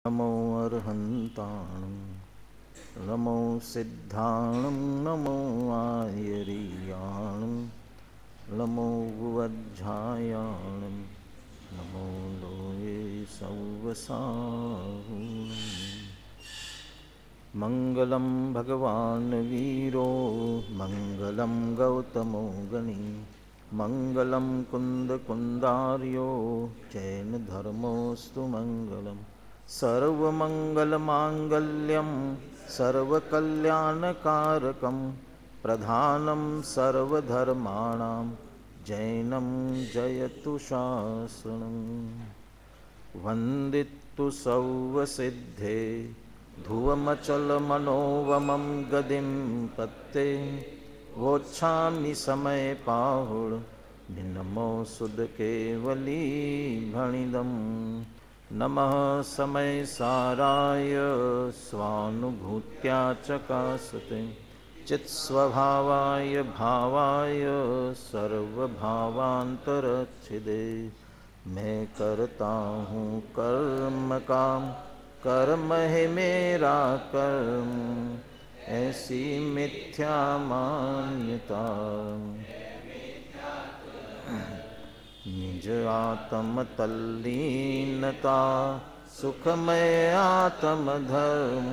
नमो अर्हन्ताणं नमो सिद्धाणं नमो आयर्याणं नमो वज्झायाणं नमो लोये सौवसाहुणं। मङ्गलं भगवान् वीरो मङ्गलं गौतमो गणी मङ्गलं कुन्दकुन्दार्यो जैनधर्मोऽस्तु मङ्गलम्। सर्वमङ्गलमाङ्गल्यं सर्वकल्याणकारकं प्रधानं सर्वधर्माणां जैनं जयतु शासनं। वन्दितु सौवसिद्धे ध्रुवमचलमनोवमं गदिं पत्ते वोच्छामि समयपाहुर् निनमो सुदकेवली भणिदम्। नमः समय साराय स्वानुभूत्या चकासते चित्स्वभावाय भावाय सर्वभावान्तरच्छिदे। मैं करता हूँ कर्म काम कर्म है मेरा कर्म ऐसी मिथ्या मान्यता। निज आत्म तल्लीनता सुखमय आत्म धर्म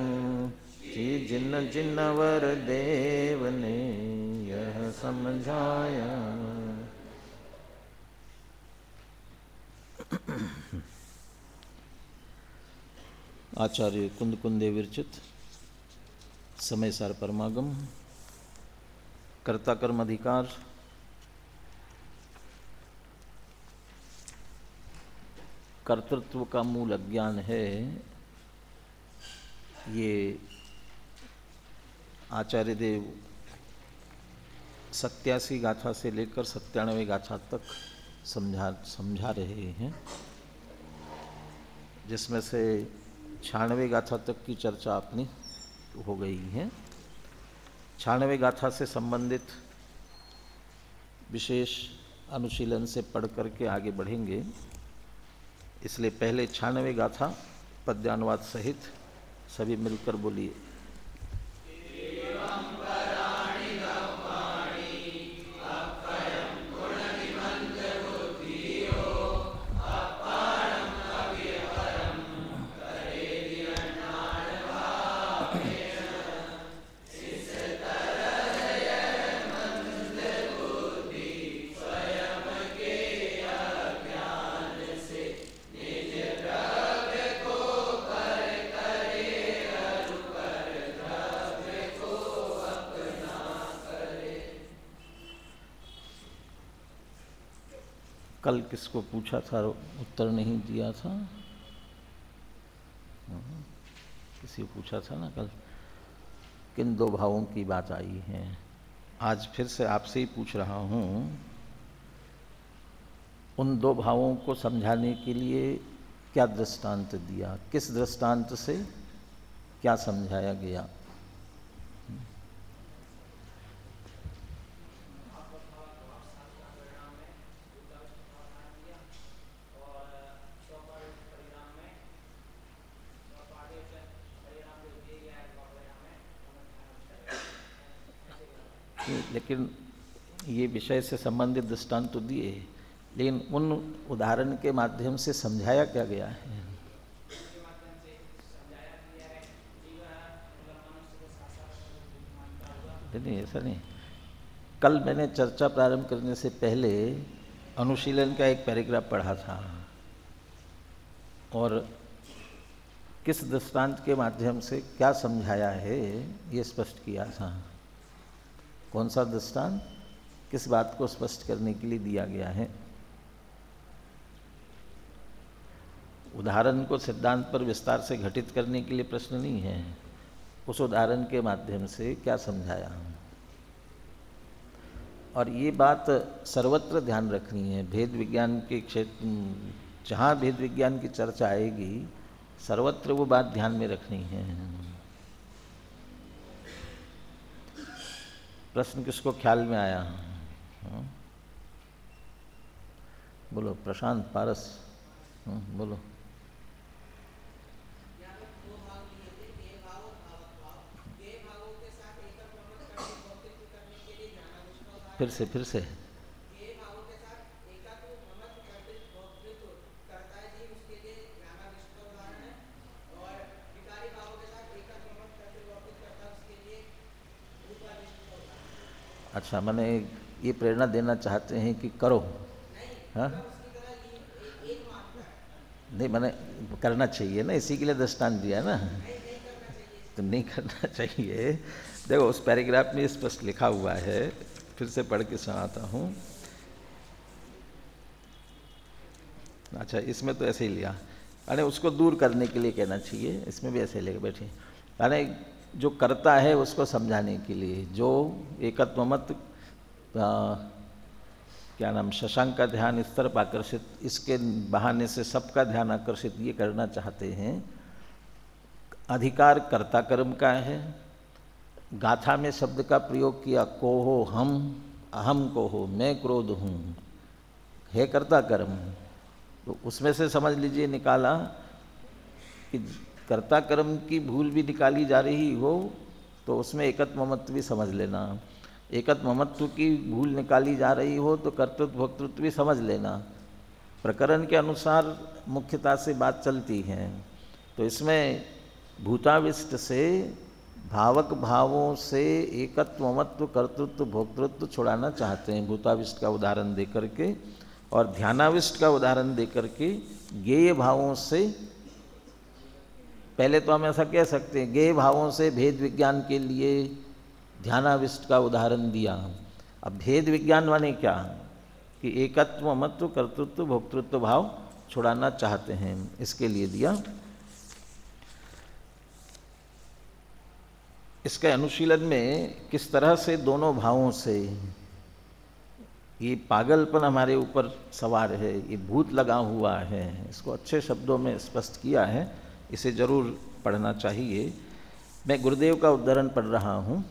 जिन जिनवर देव ने यह समझाया। आचार्य कुंद कुंदे विरचित समय सार परमागम कर्ता कर्म अधिकार कर्तृत्व का मूल अज्ञान है। ये आचार्य देव 87 गाथा से लेकर 97 गाथा तक समझा रहे हैं, जिसमें से 96 गाथा तक की चर्चा अपनी हो गई है। 96 गाथा से संबंधित विशेष अनुशीलन से पढ़ करके आगे बढ़ेंगे, इसलिए पहले 96 गाथा पद्यानुवाद सहित सभी मिलकर बोलिए। कल किसको पूछा था, उत्तर नहीं दिया था? किसी को पूछा था ना कल, किन दो भावों की बात आई है। आज फिर से आपसे ही पूछ रहा हूँ, उन दो भावों को समझाने के लिए क्या दृष्टांत दिया, किस दृष्टांत से क्या समझाया गया? लेकिन ये विषय से संबंधित दृष्टांत तो दिए, लेकिन उन उदाहरण के माध्यम से समझाया क्या गया है? नहीं, ऐसा नहीं। कल मैंने चर्चा प्रारंभ करने से पहले अनुशीलन का एक पैराग्राफ पढ़ा था और किस दृष्टांत के माध्यम से क्या समझाया है ये स्पष्ट किया था। कौन सा दृष्टांत किस बात को स्पष्ट करने के लिए दिया गया है? उदाहरण को सिद्धांत पर विस्तार से घटित करने के लिए प्रश्न नहीं है, उस उदाहरण के माध्यम से क्या समझाया। और ये बात सर्वत्र ध्यान रखनी है। भेद विज्ञान के क्षेत्र, जहाँ भेद विज्ञान की चर्चा आएगी, सर्वत्र वो बात ध्यान में रखनी है। प्रश्न किसको ख्याल में आया? बोलो प्रशांत, पारस, बोलो। फिर से अच्छा, मैंने ये प्रेरणा देना चाहते हैं कि करो, हाँ नहीं मैंने करना चाहिए ना, इसी के लिए दृष्टांत दिया ना, तो नहीं करना चाहिए। देखो उस पैराग्राफ में स्पष्ट लिखा हुआ है, फिर से पढ़ के सुनाता हूँ। अच्छा इसमें तो ऐसे ही लिया, अरे उसको दूर करने के लिए कहना चाहिए, इसमें भी ऐसे लेके बैठे, अरे जो करता है उसको समझाने के लिए, जो एकत्व मत क्या नाम शशांक का ध्यान इस तरफ आकर्षित, इसके बहाने से सबका ध्यान आकर्षित ये करना चाहते हैं। अधिकार कर्ता कर्म का है। गाथा में शब्द का प्रयोग किया, को हो हम, अहम को हो, मैं क्रोध हूँ, है कर्ता कर्म। तो उसमें से समझ लीजिए निकाला कि कर्ता कर्म की भूल भी निकाली जा रही हो तो उसमें एकत्व ममत्व भी समझ लेना, एकत्व ममत्व की भूल निकाली जा रही हो तो कर्तृत्व भोक्तृत्व भी समझ लेना। प्रकरण के अनुसार मुख्यता से बात चलती है। तो इसमें भूताविष्ट से भावक भावों से एकत्व ममत्व कर्तृत्व भोक्तृत्व छुड़ाना चाहते हैं, भूताविष्ट का उदाहरण दे करके, और ध्यानाविष्ट का उदाहरण दे करके ज्ञेय भावों से, पहले तो हम ऐसा कह सकते हैं ज्ञेय भावों से भेद विज्ञान के लिए ध्यानाविष्ट का उदाहरण दिया। अब भेद विज्ञान माने क्या कि एकत्व ममत्व कर्तृत्व भोक्तृत्व भाव छुड़ाना चाहते हैं, इसके लिए दिया। इसके अनुशीलन में किस तरह से दोनों भावों से ये पागलपन हमारे ऊपर सवार है, ये भूत लगा हुआ है, इसको अच्छे शब्दों में स्पष्ट किया है, इसे जरूर पढ़ना चाहिए। मैं गुरुदेव का उद्धरण पढ़ रहा हूँ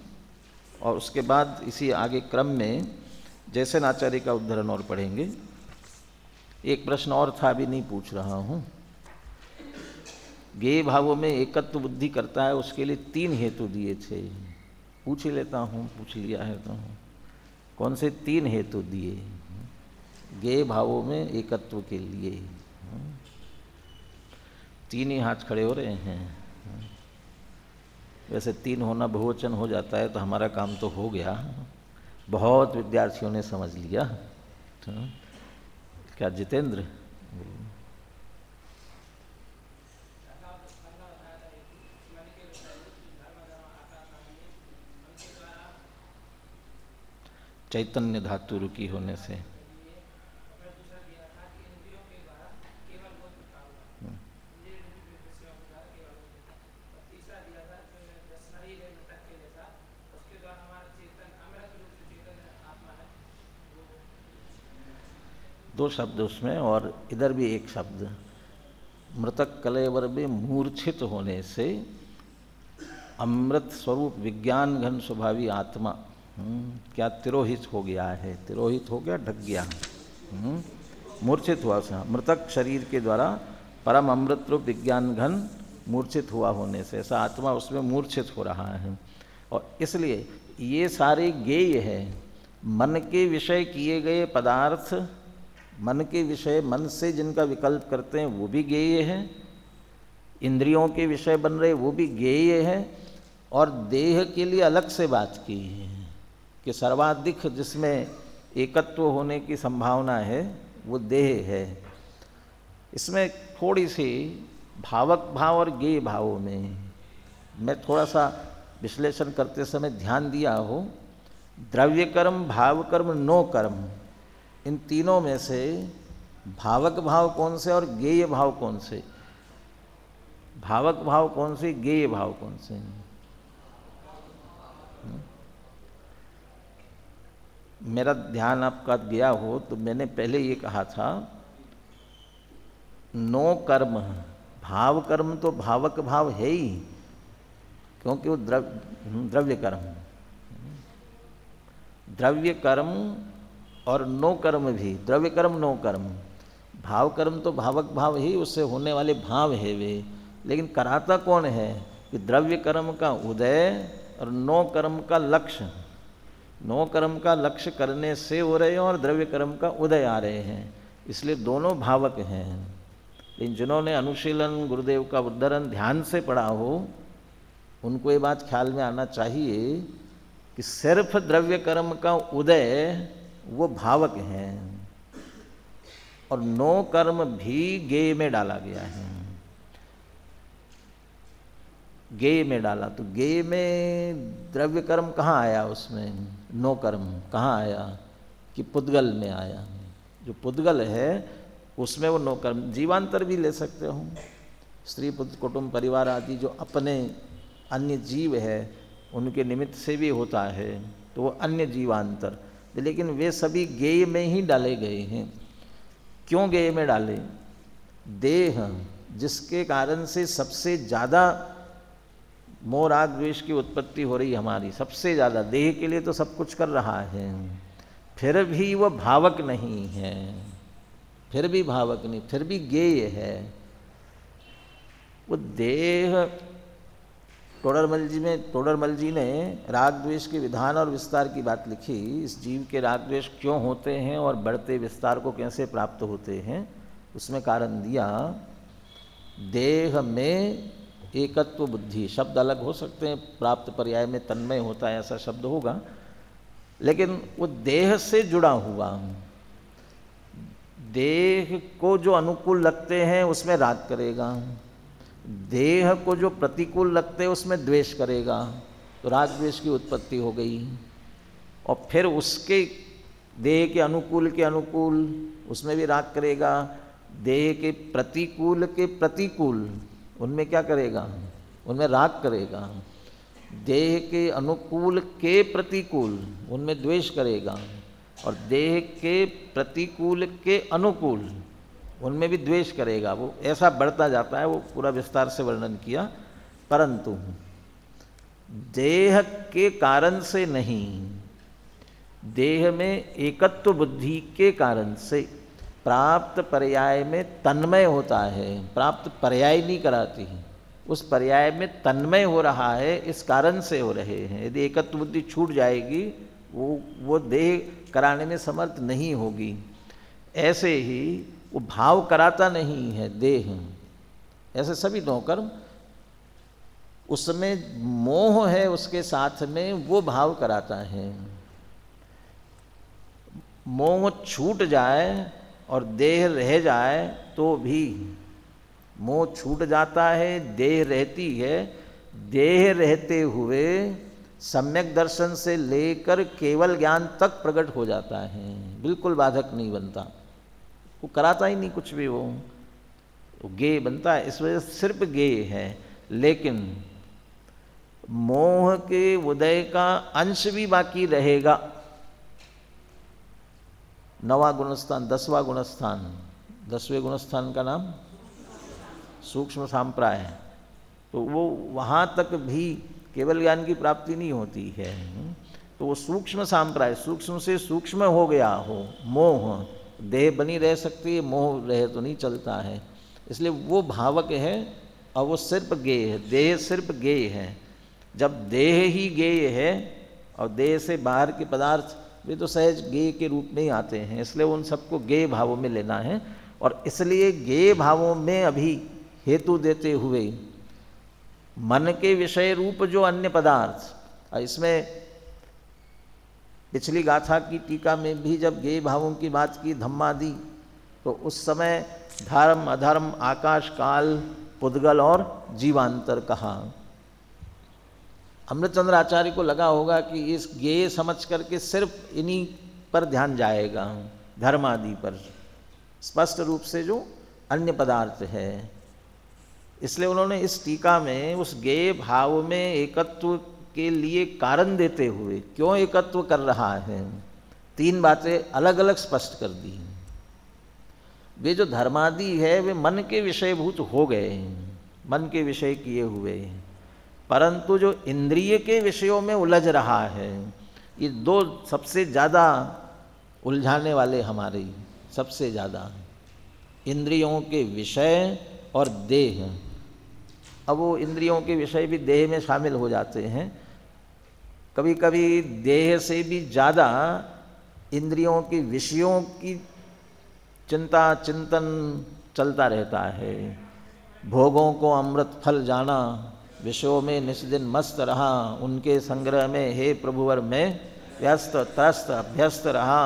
और उसके बाद इसी आगे क्रम में जैसे आचार्य का उद्धरण और पढ़ेंगे। एक प्रश्न और था, अभी नहीं पूछ रहा हूँ। ज्ञेय भावों में एकत्व बुद्धि करता है, उसके लिए 3 हेतु दिए थे, पूछ ही लेता हूँ, पूछ लिया है तो कौन से 3 हेतु दिए ज्ञेय भावों में एकत्व के लिए? 3 ही हाथ खड़े हो रहे हैं। वैसे 3 होना बहुवचन हो जाता है तो हमारा काम तो हो गया, बहुत विद्यार्थियों ने समझ लिया। तो क्या जितेंद्र? चैतन्य धातु रुकी होने से दो शब्द उसमें, और इधर भी एक शब्द, मृतक कलेवर में मूर्छित होने से अमृत स्वरूप विज्ञान घन स्वभावी आत्मा क्या तिरोहित हो गया है, तिरोहित हो गया, ढक गया, मूर्छित हुआ उसमें, मृतक शरीर के द्वारा परम अमृत रूप विज्ञान घन मूर्छित हुआ होने से ऐसा आत्मा उसमें मूर्छित हो रहा है। और इसलिए ये सारे ज्ञेय है, मन के विषय किए गए पदार्थ, मन के विषय मन से जिनका विकल्प करते हैं वो भी ज्ञेय है, इंद्रियों के विषय बन रहे वो भी ज्ञेय है, और देह के लिए अलग से बात की है कि सर्वाधिक जिसमें एकत्व होने की संभावना है वो देह है। इसमें थोड़ी सी भावक भाव और ज्ञेय भावों में मैं थोड़ा सा विश्लेषण करते समय ध्यान दिया हो, द्रव्य कर्म, भाव कर्म, नो कर्म, इन तीनों में से भावक भाव कौन से और ज्ञेय भाव कौन से? भावक भाव कौन से, ज्ञेय भाव कौन से? मेरा ध्यान आपका गया हो तो मैंने पहले ये कहा था नो कर्म, भाव कर्म तो भावक भाव है ही, क्योंकि वो द्रव्य कर्म, द्रव्य कर्म और नो कर्म भी, द्रव्य कर्म नो कर्म, भाव कर्म तो भावक भाव ही, उससे होने वाले भाव है वे, लेकिन कराता कौन है कि द्रव्य कर्म का उदय और नो कर्म का लक्ष्य, नो कर्म का लक्ष्य करने से हो रहे हैं और द्रव्य कर्म का उदय आ रहे हैं, इसलिए दोनों भावक हैं। लेकिन जिन्होंने अनुशीलन गुरुदेव का उद्धरण ध्यान से पढ़ा हो उनको ये बात ख्याल में आना चाहिए कि सिर्फ द्रव्य कर्म का उदय वो भावक हैं और नो कर्म भी गेय में डाला गया है। गेय में डाला तो गेय में द्रव्य कर्म कहाँ आया, उसमें नो कर्म कहाँ आया कि पुद्गल में आया। जो पुद्गल है उसमें वो नो कर्म, जीवांतर भी ले सकते हो, स्त्री पुत्र कुटुंब परिवार आदि जो अपने अन्य जीव है उनके निमित्त से भी होता है तो वो अन्य जीवांतर, लेकिन वे सभी गेय में ही डाले गए हैं। क्यों गेय में डाले? देह जिसके कारण से सबसे ज़्यादा मोह राग द्वेष की उत्पत्ति हो रही हमारी, सबसे ज़्यादा देह के लिए तो सब कुछ कर रहा है, फिर भी वो भावक नहीं है, फिर भी भावक नहीं, फिर भी गेय है। वो देह टोडरमल जी ने राग द्वेष के विधान और विस्तार की बात लिखी। इस जीव के राग द्वेष क्यों होते हैं और बढ़ते विस्तार को कैसे प्राप्त होते हैं, उसमें कारण दिया देह में एकत्व बुद्धि। शब्द अलग हो सकते हैं, प्राप्त पर्याय में तन्मय होता है ऐसा शब्द होगा, लेकिन वो देह से जुड़ा हुआ, देह को जो अनुकूल लगते हैं उसमें राग करेगा, देह को जो प्रतिकूल लगते हैं उसमें द्वेष करेगा, तो राग द्वेष की उत्पत्ति हो गई। और फिर उसके देह के अनुकूल उसमें भी राग करेगा, देह के प्रतिकूल उनमें क्या करेगा, उनमें राग करेगा, देह के अनुकूल के प्रतिकूल उनमें द्वेष करेगा, और देह के प्रतिकूल के अनुकूल उनमें भी द्वेष करेगा। वो ऐसा बढ़ता जाता है, वो पूरा विस्तार से वर्णन किया। परंतु देह के कारण से नहीं, देह में एकत्व बुद्धि के कारण से प्राप्त पर्याय में तन्मय होता है। प्राप्त पर्याय नहीं कराती, उस पर्याय में तन्मय हो रहा है, इस कारण से हो रहे हैं। यदि एकत्व बुद्धि छूट जाएगी वो देह कराने में समर्थ नहीं होगी। ऐसे ही वो भाव कराता नहीं है देह, ऐसे सभी नो कर्म, उसमें मोह है उसके साथ में, वो भाव कराता है। मोह छूट जाए और देह रह जाए तो भी, मोह छूट जाता है, देह रहती है, देह रहते हुए सम्यक दर्शन से लेकर केवल ज्ञान तक प्रकट हो जाता है, बिल्कुल बाधक नहीं बनता, वो कराता ही नहीं कुछ भी, वो गेय बनता है। इस वजह से सिर्फ गेय है, लेकिन मोह के उदय का अंश भी बाकी रहेगा। 9वां गुणस्थान, 10वां गुणस्थान, 10वें गुणस्थान का नाम सूक्ष्म सांप्राय, तो वो वहाँ तक भी केवल ज्ञान की प्राप्ति नहीं होती है। तो वो सूक्ष्म सांप्राय, सूक्ष्म से सूक्ष्म हो गया हो मोह, देह बनी रह सकती है, मोह रहे तो नहीं चलता है, इसलिए वो भावक है और वो सिर्फ गेय है। देह सिर्फ गेय है। जब देह ही गेय है और देह से बाहर के पदार्थ वे तो सहज गेय के रूप में ही आते हैं, इसलिए उन सबको गेय भावों में लेना है। और इसलिए गेय भावों में अभी हेतु देते हुए मन के विषय रूप जो अन्य पदार्थ, इसमें पिछली गाथा की टीका में भी जब गेय भावों की बात की धम्मादि, तो उस समय धर्म अधर्म आकाश काल पुद्गल और जीवांतर कहा। अमृतचंद्र आचार्य को लगा होगा कि इस गेय समझ करके सिर्फ इन्हीं पर ध्यान जाएगा, धर्म आदि पर, स्पष्ट रूप से जो अन्य पदार्थ है। इसलिए उन्होंने इस टीका में उस गेय भाव में एकत्व के लिए कारण देते हुए, क्यों एकत्व कर रहा है, 3 बातें अलग अलग स्पष्ट कर दी। वे जो धर्मादि है वे मन के विषयभूत हो गए, मन के विषय किए हुए, परंतु जो इंद्रिय के विषयों में उलझ रहा है, ये 2 सबसे ज़्यादा उलझाने वाले हमारे, सबसे ज़्यादा इंद्रियों के विषय और देह। अब वो इंद्रियों के विषय भी देह में शामिल हो जाते हैं। कभी कभी देह से भी ज़्यादा इंद्रियों की विषयों की चिंता चिंतन चलता रहता है। भोगों को अमृत फल जाना, विषयों में निस्दिन मस्त रहा, उनके संग्रह में हे प्रभुवर मैं व्यस्त त्रस्त अभ्यस्त रहा।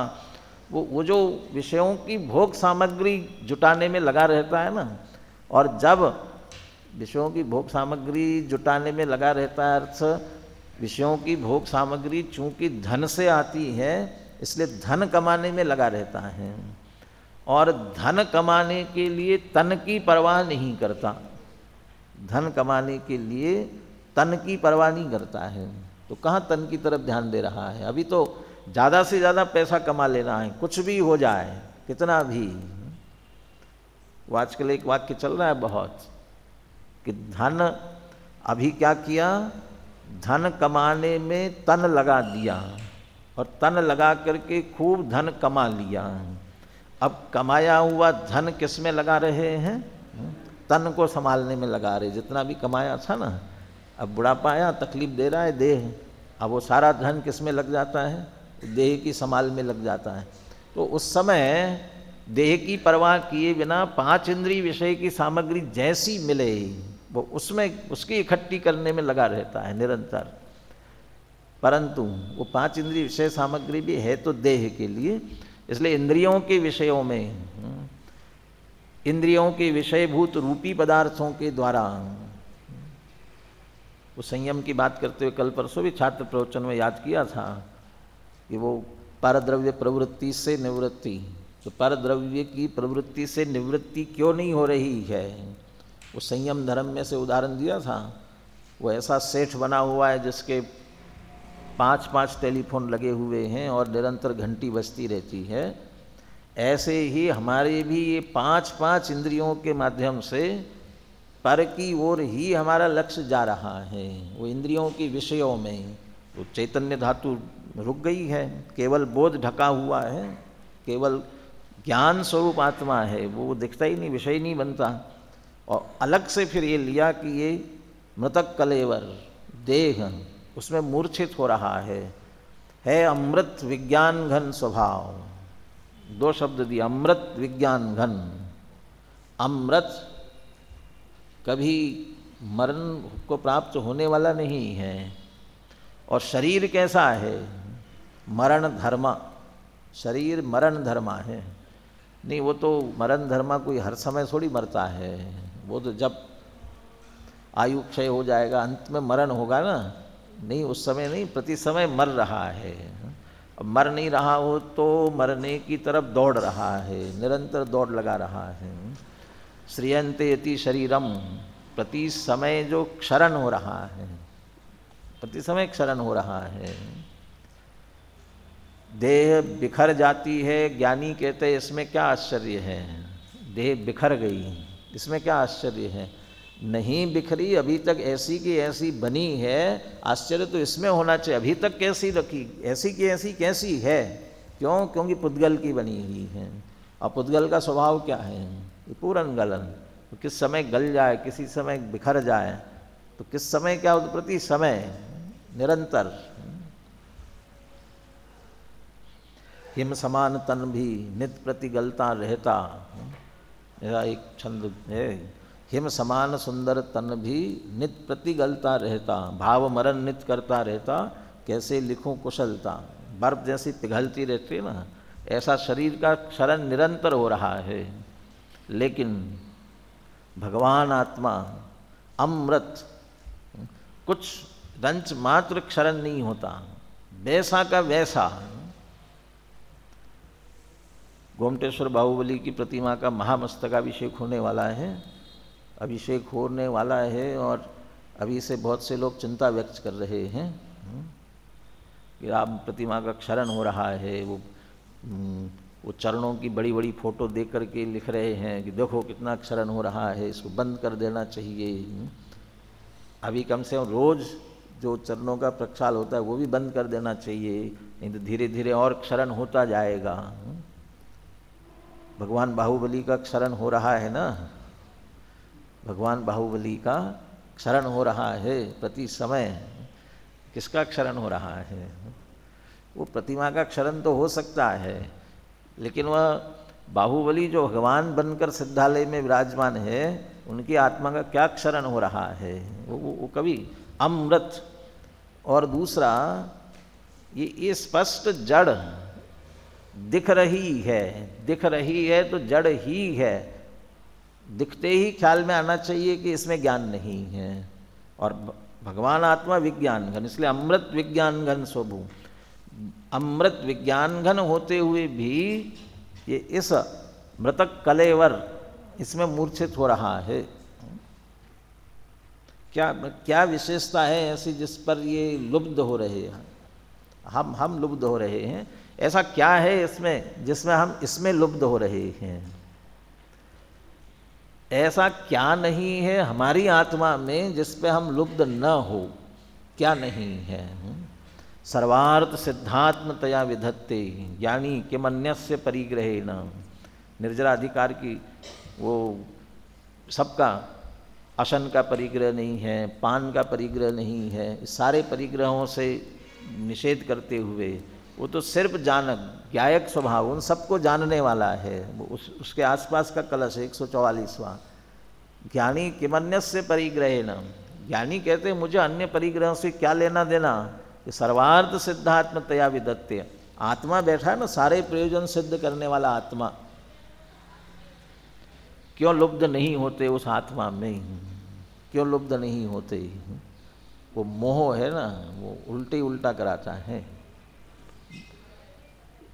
वो जो विषयों की भोग सामग्री जुटाने में लगा रहता है ना, और जब विषयों की भोग सामग्री जुटाने में लगा रहता है, अर्थ विषयों की भोग सामग्री चूंकि धन से आती है इसलिए धन कमाने में लगा रहता है, और धन कमाने के लिए तन की परवाह नहीं करता। धन कमाने के लिए तन की परवाह नहीं करता है, तो कहाँ तन की तरफ ध्यान दे रहा है? अभी तो ज़्यादा से ज़्यादा पैसा कमा लेना है, कुछ भी हो जाए, कितना भी। वो आजकल एक वाक्य चल रहा है बहुत कि धन, अभी क्या किया, धन कमाने में तन लगा दिया और तन लगा करके खूब धन कमा लिया। अब कमाया हुआ धन किस में लगा रहे हैं? तन को संभालने में लगा रहे। जितना भी कमाया था ना, अब बुढ़ापा आया, तकलीफ दे रहा है देह, अब वो सारा धन किस में लग जाता है? देह की संभाल में लग जाता है। तो उस समय देह की परवाह किए बिना 5 इंद्रिय विषय की सामग्री जैसी मिले वो उसमें उसकी इकट्ठी करने में लगा रहता है निरंतर। परंतु वो 5 इंद्रिय विषय सामग्री भी है तो देह के लिए, इसलिए इंद्रियों के विषयों में, इंद्रियों के विषयभूत रूपी पदार्थों के द्वारा, वो संयम की बात करते हुए कल परसों भी छात्र प्रवचन में याद किया था कि वो परद्रव्य प्रवृत्ति से निवृत्ति, तो परद्रव्य की प्रवृत्ति से निवृत्ति क्यों नहीं हो रही है? वो संयम धर्म में से उदाहरण दिया था। वो ऐसा सेठ बना हुआ है जिसके 5-5 टेलीफोन लगे हुए हैं और निरंतर घंटी बजती रहती है। ऐसे ही हमारे भी ये 5-5 इंद्रियों के माध्यम से पर की ओर ही हमारा लक्ष्य जा रहा है। वो इंद्रियों के विषयों में वो चैतन्य धातु रुक गई है, केवल बोध ढका हुआ है, केवल ज्ञान स्वरूप आत्मा है, वो दिखता ही नहीं, विषय नहीं बनता। और अलग से फिर ये लिया कि ये मृतक कलेवर देह, उसमें मूर्छित हो रहा है अमृत विज्ञान घन स्वभाव। 2 शब्द दिया, अमृत विज्ञान घन। अमृत कभी मरण को प्राप्त होने वाला नहीं है। और शरीर कैसा है? मरण धर्मा, शरीर मरण धर्मा है। नहीं, वो तो मरण धर्मा कोई हर समय थोड़ी मरता है, वो तो जब आयु क्षय हो जाएगा अंत में मरण होगा ना, नहीं उस समय नहीं, प्रति समय मर रहा है। अब मर नहीं रहा हो तो मरने की तरफ दौड़ रहा है, निरंतर दौड़ लगा रहा है। श्रियंते यति शरीरम, प्रति समय जो क्षरण हो रहा है, प्रति समय क्षरण हो रहा है। देह बिखर जाती है, ज्ञानी कहते हैं इसमें क्या आश्चर्य है, देह बिखर गई, इसमें क्या आश्चर्य है? नहीं बिखरी, अभी तक ऐसी की ऐसी बनी है, आश्चर्य तो इसमें होना चाहिए अभी तक कैसी रखी, ऐसी की ऐसी कैसी है। क्यों? क्योंकि पुद्गल की बनी हुई है। और पुद्गल का स्वभाव क्या है? पूर्ण गलन, तो किस समय गल जाए, किसी समय बिखर जाए, तो किस समय क्या हो, प्रति समय निरंतर। हिम समान तन भी नित प्रति गलता रहता, मेरा एक छंद है, हिम समान सुंदर तन भी नित प्रति गलता रहता, भाव मरण नित करता रहता, कैसे लिखूं कुशलता। बर्फ जैसी पिघलती रहती है ना, ऐसा शरीर का क्षरण निरंतर हो रहा है। लेकिन भगवान आत्मा अमृत, कुछ रंच मात्र क्षरण नहीं होता, वैसा का वैसा। गोमटेश्वर बाहुबली की प्रतिमा का महामस्तकाभिषेक होने वाला है, अभिषेक होने वाला है, और अभी से बहुत से लोग चिंता व्यक्त कर रहे हैं कि राम प्रतिमा का क्षरण हो रहा है। वो चरणों की बड़ी बड़ी फोटो देख करके लिख रहे हैं कि देखो कितना क्षरण हो रहा है, इसको बंद कर देना चाहिए। अभी कम से कम रोज़ जो चरणों का प्रक्षाल होता है वो भी बंद कर देना चाहिए, नहीं तो धीरे धीरे और क्षरण होता जाएगा। भगवान बाहुबली का क्षरण हो रहा है ना, भगवान बाहुबली का क्षरण हो रहा है प्रति समय। किसका क्षरण हो रहा है? वो प्रतिमा का क्षरण तो हो सकता है, लेकिन वह बाहुबली जो भगवान बनकर सिद्धालय में विराजमान है, उनकी आत्मा का क्या क्षरण हो रहा है? वो कभी अमृत। और दूसरा, ये स्पष्ट जड़ दिख रही है तो जड़ ही है। दिखते ही ख्याल में आना चाहिए कि इसमें ज्ञान नहीं है। और भगवान आत्मा विज्ञान घन, इसलिए अमृत विज्ञान घन स्वभू। अमृत विज्ञान घन होते हुए भी ये इस मृतक कलेवर इसमें मूर्छित हो रहा है। क्या विशेषता है ऐसी जिस पर ये लुब्ध हो रहे हैं? हम लुब्ध हो रहे हैं। ऐसा क्या है इसमें जिसमें हम इसमें लुब्ध हो रहे हैं? ऐसा क्या नहीं है हमारी आत्मा में जिस पे हम लुब्ध न हो? क्या नहीं है? सर्वार्थ सिद्धात्मतया विधत्ते ज्ञानी किमन्यस्य परिग्रहेण। निर्जरा अधिकार की वो सबका अशन का परिग्रह नहीं है, पान का परिग्रह नहीं है, सारे परिग्रहों से निषेध करते हुए वो तो सिर्फ जानक ज्ञायक स्वभाव, उन सबको जानने वाला है। उसके आसपास का कलश है 144वां। ज्ञानी किमन्यस्य परिग्रहेण। ज्ञानी कहते हैं मुझे अन्य परिग्रहों से क्या लेना देना, कि सर्वार्थ सिद्धात्मतया विदत्ते। आत्मा बैठा है ना, सारे प्रयोजन सिद्ध करने वाला आत्मा, क्यों लुब्ध नहीं होते उस आत्मा में? क्यों लुब्ध नहीं होते? वो मोह है ना, वो उल्टा कराता है।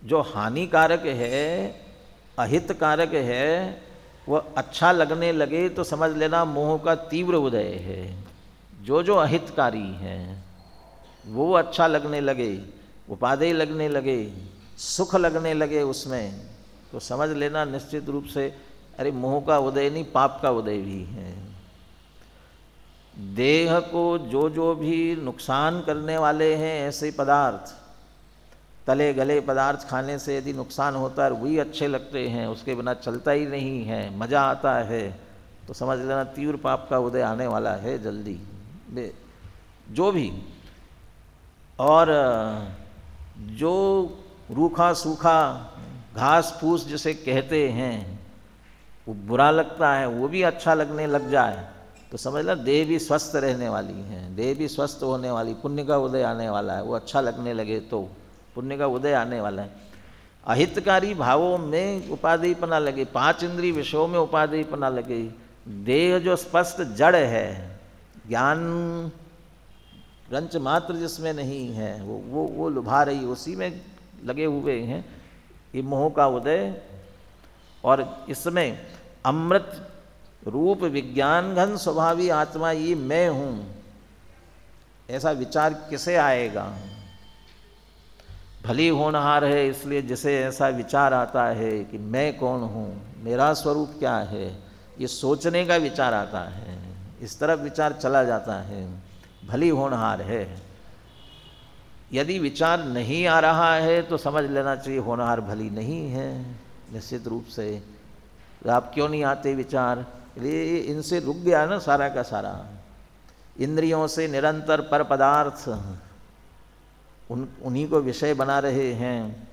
जो हानिकारक है, अहितकारक है, वह अच्छा लगने लगे तो समझ लेना मोह का तीव्र उदय है। जो अहितकारी है वो अच्छा लगने लगे, उपादेय लगने लगे, सुख लगने लगे उसमें, तो समझ लेना निश्चित रूप से अरे मोह का उदय नहीं, पाप का उदय भी है। देह को जो भी नुकसान करने वाले हैं ऐसे पदार्थ, तले गले पदार्थ खाने से यदि नुकसान होता है वही अच्छे लगते हैं, उसके बिना चलता ही नहीं है, मज़ा आता है, तो समझ लेना तीव्र पाप का उदय आने वाला है जल्दी। जो भी, और जो रूखा सूखा घास फूस जिसे कहते हैं वो बुरा लगता है, वो भी अच्छा लगने लग जाए तो समझ लो देह भी स्वस्थ रहने वाली है, देह भी स्वस्थ होने वाली, पुण्य का उदय आने वाला है। वो अच्छा लगने लगे तो पुण्य का उदय आने वाला है। अहितकारी भावों में उपादेयपना लगे, 5 इंद्रिय विषयों में उपादेयपना लगे, देह जो स्पष्ट जड़ है, ज्ञान रंच मात्र जिसमें नहीं है, वो लुभा रही, उसी में लगे हुए हैं, ये मोह का उदय। और इसमें अमृत रूप विज्ञान घन स्वभावी आत्मा ये मैं हूँ, ऐसा विचार किसे आएगा? भली होनहार है, इसलिए जिसे ऐसा विचार आता है कि मैं कौन हूँ, मेरा स्वरूप क्या है, ये सोचने का विचार आता है, इस तरफ विचार चला जाता है, भली होनहार है। यदि विचार नहीं आ रहा है तो समझ लेना चाहिए होनहार भली नहीं है निश्चित रूप से। तो आप क्यों नहीं आते विचार? ये इनसे रुक गया ना सारा का सारा। इंद्रियों से निरंतर पर पदार्थ उन्हीं को विषय बना रहे हैं,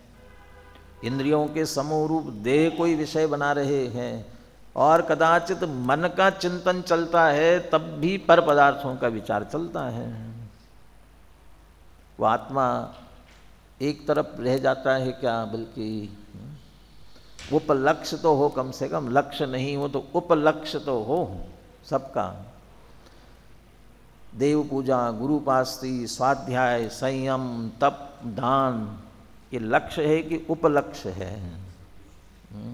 इंद्रियों के समूह रूप देह को ही विषय बना रहे हैं, और कदाचित मन का चिंतन चलता है तब भी पर पदार्थों का विचार चलता है। वो आत्मा एक तरफ रह जाता है क्या, बल्कि उपलक्ष्य तो हो, कम से कम लक्ष्य नहीं हो तो उपलक्ष्य तो हो सबका। देव पूजा, गुरुपास्ति, स्वाध्याय, संयम, तप, दान, ये लक्ष्य है कि उपलक्ष्य है?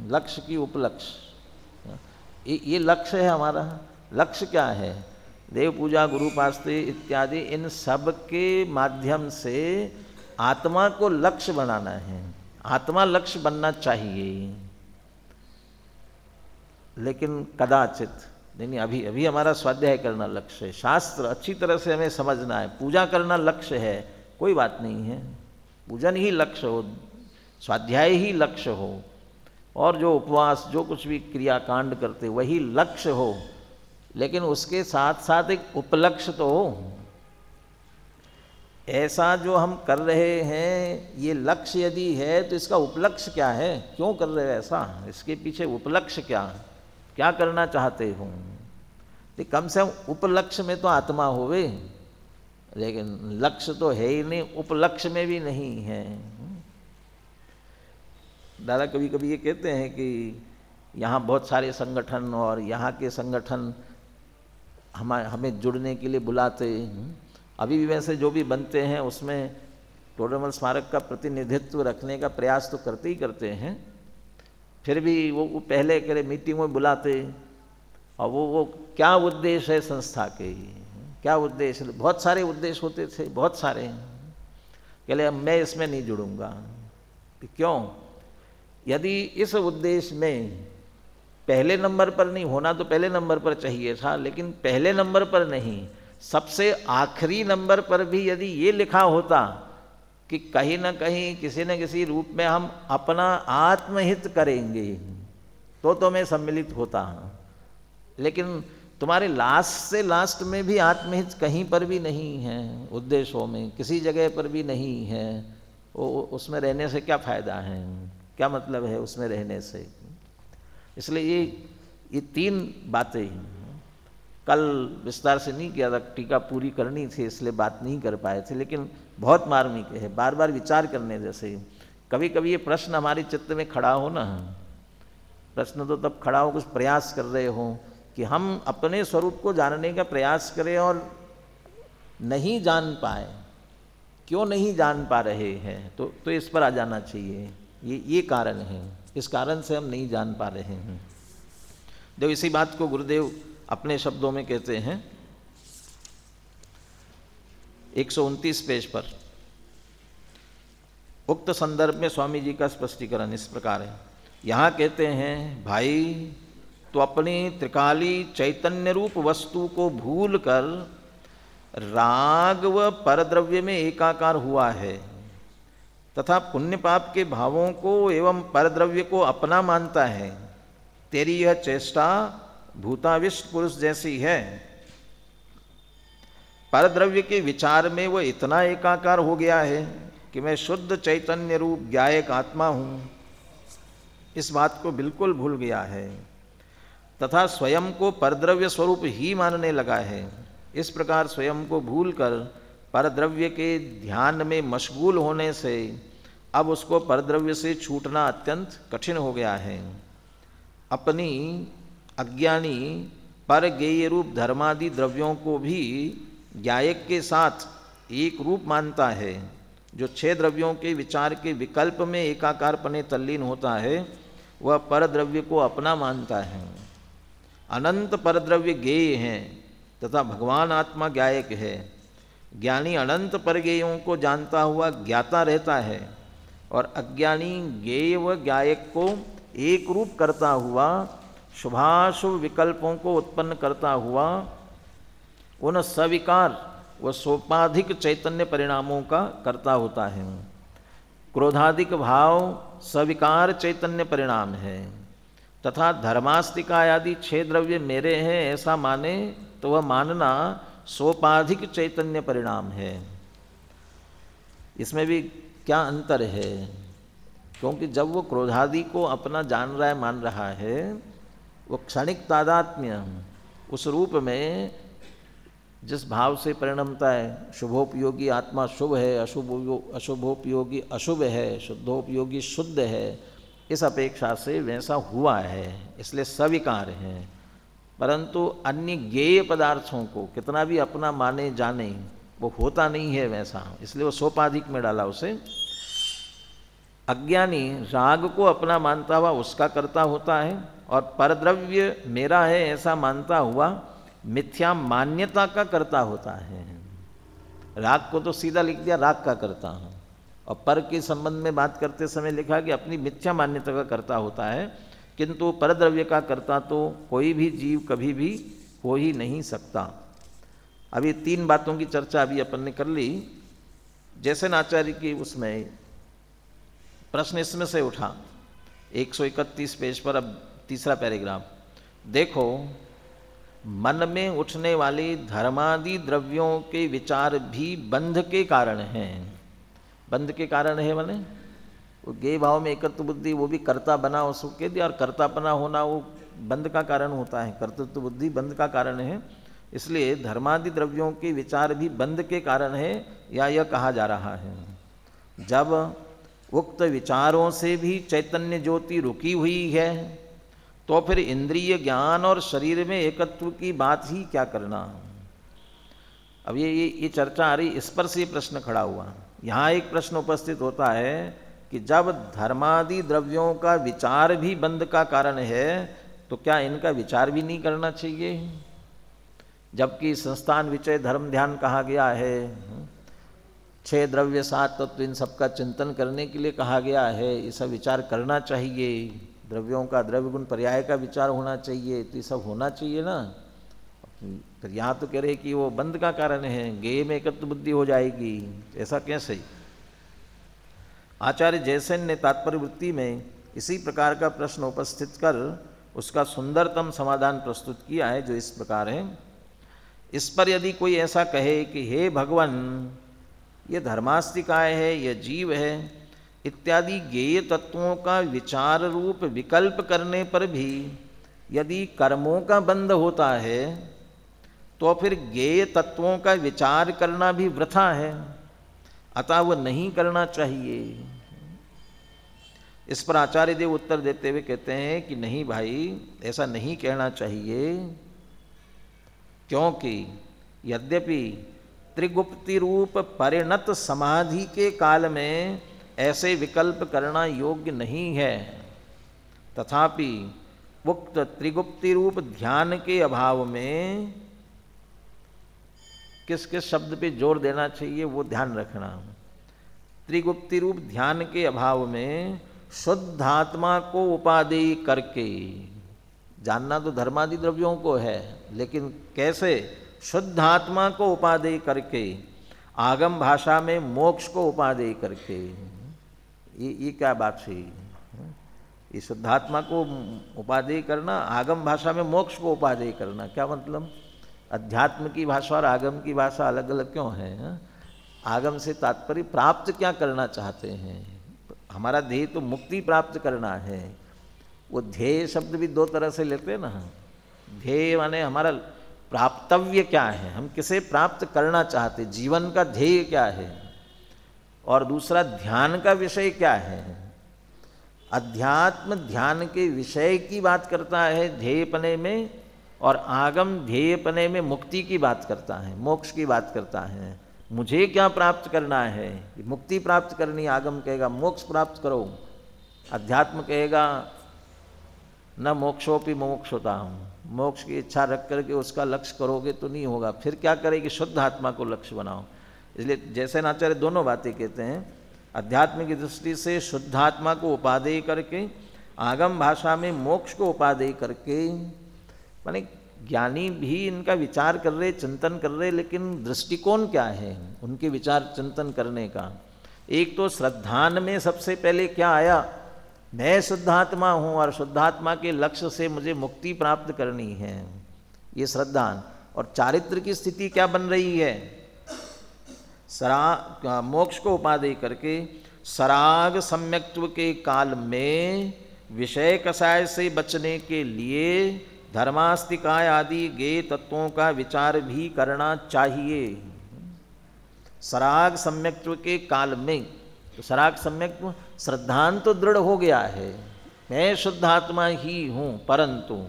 लक्ष्य की उपलक्ष्य, ये लक्ष्य है हमारा। लक्ष्य क्या है? देव पूजा, गुरुपास्ति इत्यादि, इन सब के माध्यम से आत्मा को लक्ष्य बनाना है। आत्मा लक्ष्य बनना चाहिए, लेकिन कदाचित नहीं। अभी हमारा स्वाध्याय करना लक्ष्य है, शास्त्र अच्छी तरह से हमें समझना है, पूजा करना लक्ष्य है, कोई बात नहीं है, पूजन ही लक्ष्य हो, स्वाध्याय ही लक्ष्य हो, और जो उपवास जो कुछ भी क्रियाकांड करते वही लक्ष्य हो, लेकिन उसके साथ साथ एक उपलक्ष्य तो हो। ऐसा जो हम कर रहे हैं ये लक्ष्य यदि है तो इसका उपलक्ष्य क्या है, क्यों कर रहे हो ऐसा, इसके पीछे उपलक्ष्य क्या करना चाहते हो। तो कम से कम उपलक्ष्य में तो आत्मा होवे, लेकिन लक्ष्य तो है ही नहीं, उपलक्ष्य में भी नहीं है। दादा कभी कभी ये कहते हैं कि यहाँ बहुत सारे संगठन और यहाँ के संगठन हमें जुड़ने के लिए बुलाते, अभी भी वैसे जो भी बनते हैं उसमें टोडरमल स्मारक का प्रतिनिधित्व रखने का प्रयास तो करते ही करते हैं, फिर भी वो पहले करे मीटिंग में बुलाते, और वो क्या उद्देश्य है संस्था के, क्या उद्देश्य, बहुत सारे उद्देश्य होते थे, बहुत सारे। कहले मैं इसमें नहीं जुड़ूंगा। क्यों? यदि इस उद्देश्य में पहले नंबर पर नहीं होना तो पहले नंबर पर चाहिए था, लेकिन पहले नंबर पर नहीं, सबसे आखिरी नंबर पर भी यदि ये लिखा होता कि कहीं ना कहीं किसी न किसी रूप में हम अपना आत्महित करेंगे तो मैं सम्मिलित होता। लेकिन तुम्हारे लास्ट से लास्ट में भी आत्महित कहीं पर भी नहीं है, उद्देश्यों में किसी जगह पर भी नहीं है। उसमें रहने से क्या फायदा है, क्या मतलब है उसमें रहने से। इसलिए ये तीन बातें कल विस्तार से नहीं किया था, टीका पूरी करनी थी इसलिए बात नहीं कर पाए थे, लेकिन बहुत मार्मिक है, बार बार विचार करने जैसे। कभी कभी ये प्रश्न हमारे चित्त में खड़ा हो ना, प्रश्न तो तब खड़ा हो कुछ प्रयास कर रहे हो कि हम अपने स्वरूप को जानने का प्रयास करें और नहीं जान पाए, क्यों नहीं जान पा रहे हैं, तो इस पर आ जाना चाहिए। ये कारण है, इस कारण से हम नहीं जान पा रहे हैं। देखो इसी बात को गुरुदेव अपने शब्दों में कहते हैं 129 पेज पर। उक्त संदर्भ में स्वामी जी का स्पष्टीकरण इस प्रकार है। यहाँ कहते हैं, भाई तो अपनी त्रिकाली चैतन्य रूप वस्तु को भूलकर राग व परद्रव्य में एकाकार हुआ है तथा पुण्य पाप के भावों को एवं परद्रव्य को अपना मानता है। तेरी यह चेष्टा भूताविष्ट पुरुष जैसी है। परद्रव्य के विचार में वह इतना एकाकार हो गया है कि मैं शुद्ध चैतन्य रूप ज्ञायक आत्मा हूँ, इस बात को बिल्कुल भूल गया है तथा स्वयं को परद्रव्य स्वरूप ही मानने लगा है। इस प्रकार स्वयं को भूलकर परद्रव्य के ध्यान में मशगूल होने से अब उसको परद्रव्य से छूटना अत्यंत कठिन हो गया है। अपनी अज्ञानी पर ज्ञेय रूप धर्मादि द्रव्यों को भी ज्ञायक के साथ एक रूप मानता है। जो 6 द्रव्यों के विचार के विकल्प में एकाकारपने तल्लीन होता है वह परद्रव्य को अपना मानता है। अनंत परद्रव्य ज्ञेय हैं तथा भगवान आत्मा ज्ञायक है। ज्ञानी अनंत परज्ञेयों को जानता हुआ ज्ञाता रहता है और अज्ञानी ज्ञेय व ज्ञायक को एक रूप करता हुआ शुभाशुभ विकल्पों को उत्पन्न करता हुआ उन सविकार व सोपाधिक चैतन्य परिणामों का कर्ता होता है। क्रोधाधिक भाव सविकार चैतन्य परिणाम है तथा धर्मास्तिका आदि 6 द्रव्य मेरे हैं ऐसा माने तो वह मानना सोपाधिक चैतन्य परिणाम है। इसमें भी क्या अंतर है, क्योंकि जब वो क्रोधादि को अपना जान रहा है, मान रहा है, वो क्षणिक तादात्म्य उस रूप में जिस भाव से परिणमता है, शुभोपयोगी आत्मा शुभ है, अशुभोपयोगी अशुभ है, शुद्धोपयोगी शुद्ध है, इस अपेक्षा से वैसा हुआ है, इसलिए सविकार है। परंतु अन्य ज्ञेय पदार्थों को कितना भी अपना माने जाने वो होता नहीं है वैसा, इसलिए वो सोपाधिक में डाला उसे। अज्ञानी राग को अपना मानता हुआ उसका कर्ता होता है और परद्रव्य मेरा है ऐसा मानता हुआ मिथ्या मान्यता का कर्ता होता है। राग को तो सीधा लिख दिया राग का कर्ता है, और पर के संबंध में बात करते समय लिखा कि अपनी मिथ्या मान्यता का कर्ता होता है, किंतु परद्रव्य का कर्ता तो कोई भी जीव कभी भी हो ही नहीं सकता। अभी 3 बातों की चर्चा अभी अपन ने कर ली। जैसे आचार्य की उसमें प्रश्न इसमें से उठा 131 पेज पर, अब तीसरा पैराग्राफ देखो। मन में उठने वाले धर्मादि द्रव्यों के विचार भी बंध के कारण हैं। बंध के कारण है माने वो ज्ञेय भाव में एकत्व बुद्धि, वो भी कर्ता बना उसको कह दिया, और कर्तापना होना वो बंध का कारण होता है। कर्तृत्व बुद्धि बंध का कारण है, इसलिए धर्मादि द्रव्यों के विचार भी बंध के कारण है, या यह कहा जा रहा है। जब उक्त विचारों से भी चैतन्य ज्योति रुकी हुई है तो फिर इंद्रिय ज्ञान और शरीर में एकत्व की बात ही क्या करना। अब ये चर्चा आ रही, इस पर से प्रश्न खड़ा हुआ। यहाँ एक प्रश्न उपस्थित होता है कि जब धर्मादि द्रव्यों का विचार भी बंध का कारण है तो क्या इनका विचार भी नहीं करना चाहिए? जबकि संस्थान विचय धर्म ध्यान कहा गया है, 6 द्रव्य 7 तत्व इन सबका चिंतन करने के लिए कहा गया है, ये सब विचार करना चाहिए। द्रव्यों का द्रव्य गुण पर्याय का विचार होना चाहिए, तो ये सब होना चाहिए ना। फिर यहाँ तो कह रहे कि वो बंध का कारण है, ज्ञेय में एकत्व बुद्धि हो जाएगी, ऐसा कैसे? आचार्य जयसेन ने तात्पर्य वृत्ति में इसी प्रकार का प्रश्न उपस्थित कर उसका सुंदरतम समाधान प्रस्तुत किया है, जो इस प्रकार है। इस पर यदि कोई ऐसा कहे कि हे भगवान, ये धर्मास्तिकाय है, यह जीव है इत्यादि ज्ञेय तत्वों का विचार रूप विकल्प करने पर भी यदि कर्मों का बंध होता है तो फिर ज्ञेय तत्वों का विचार करना भी वृथा है, अतः वो नहीं करना चाहिए। इस पर आचार्य देव उत्तर देते हुए कहते हैं कि नहीं भाई, ऐसा नहीं कहना चाहिए, क्योंकि यद्यपि त्रिगुप्ति रूप परिणत समाधि के काल में ऐसे विकल्प करना योग्य नहीं है, तथापि उक्त त्रिगुप्ति रूप ध्यान के अभाव में किस किस शब्द पे जोर देना चाहिए वो ध्यान रखना। त्रिगुप्ति रूप ध्यान के अभाव में शुद्धात्मा को उपादेय करके, जानना तो धर्मादि द्रव्यों को है, लेकिन कैसे? शुद्धात्मा को उपादेय करके, आगम भाषा में मोक्ष को उपादेय करके। ये क्या बात है? ये शुद्धात्मा को उपादेय करना, आगम भाषा में मोक्ष को उपादेय करना, क्या मतलब? अध्यात्म की भाषा और आगम की भाषा अलग अलग क्यों है? आगम से तात्पर्य प्राप्त क्या करना चाहते हैं? हमारा ध्येय तो मुक्ति प्राप्त करना है। वो ध्येय शब्द भी 2 तरह से लेते हैं ना। ध्येय माने हमारा प्राप्तव्य क्या है, हम किसे प्राप्त करना चाहते, जीवन का ध्येय क्या है, और दूसरा ध्यान का विषय क्या है। अध्यात्म ध्यान के विषय की बात करता है ध्येयपने में, और आगम ध्येयपने में मुक्ति की बात करता है, मोक्ष की बात करता है। मुझे क्या प्राप्त करना है? मुक्ति प्राप्त करनी, आगम कहेगा मोक्ष प्राप्त करो, अध्यात्म कहेगा न मोक्षोपि मोक्षोताम, मोक्ष की इच्छा रख करके उसका लक्ष्य करोगे तो नहीं होगा। फिर क्या करेगी? शुद्ध आत्मा को लक्ष्य बनाओ। इसलिए जैसे आचार्य दोनों बातें कहते हैं, अध्यात्म की दृष्टि से शुद्ध आत्मा को उपादेय करके, आगम भाषा में मोक्ष को उपादेय करके। माने ज्ञानी भी इनका विचार कर रहे, चिंतन कर रहे, लेकिन दृष्टिकोण क्या है उनके विचार चिंतन करने का? एक तो श्रद्धान में सबसे पहले क्या आया? मैं शुद्धात्मा हूँ और शुद्धात्मा के लक्ष्य से मुझे मुक्ति प्राप्त करनी है, ये श्रद्धान। और चारित्र की स्थिति क्या बन रही है? मोक्ष को उपादेय करके सराग सम्यक्त्व के काल में विषय कषाय से बचने के लिए धर्मास्तिकाय आदि ज्ञेय तत्वों का विचार भी करना चाहिए। सराग सम्यक्त्व के काल में, तो सराग सम्यक्त्व श्रद्धांत तो दृढ़ हो गया है, मैं शुद्धात्मा ही हूँ, परंतु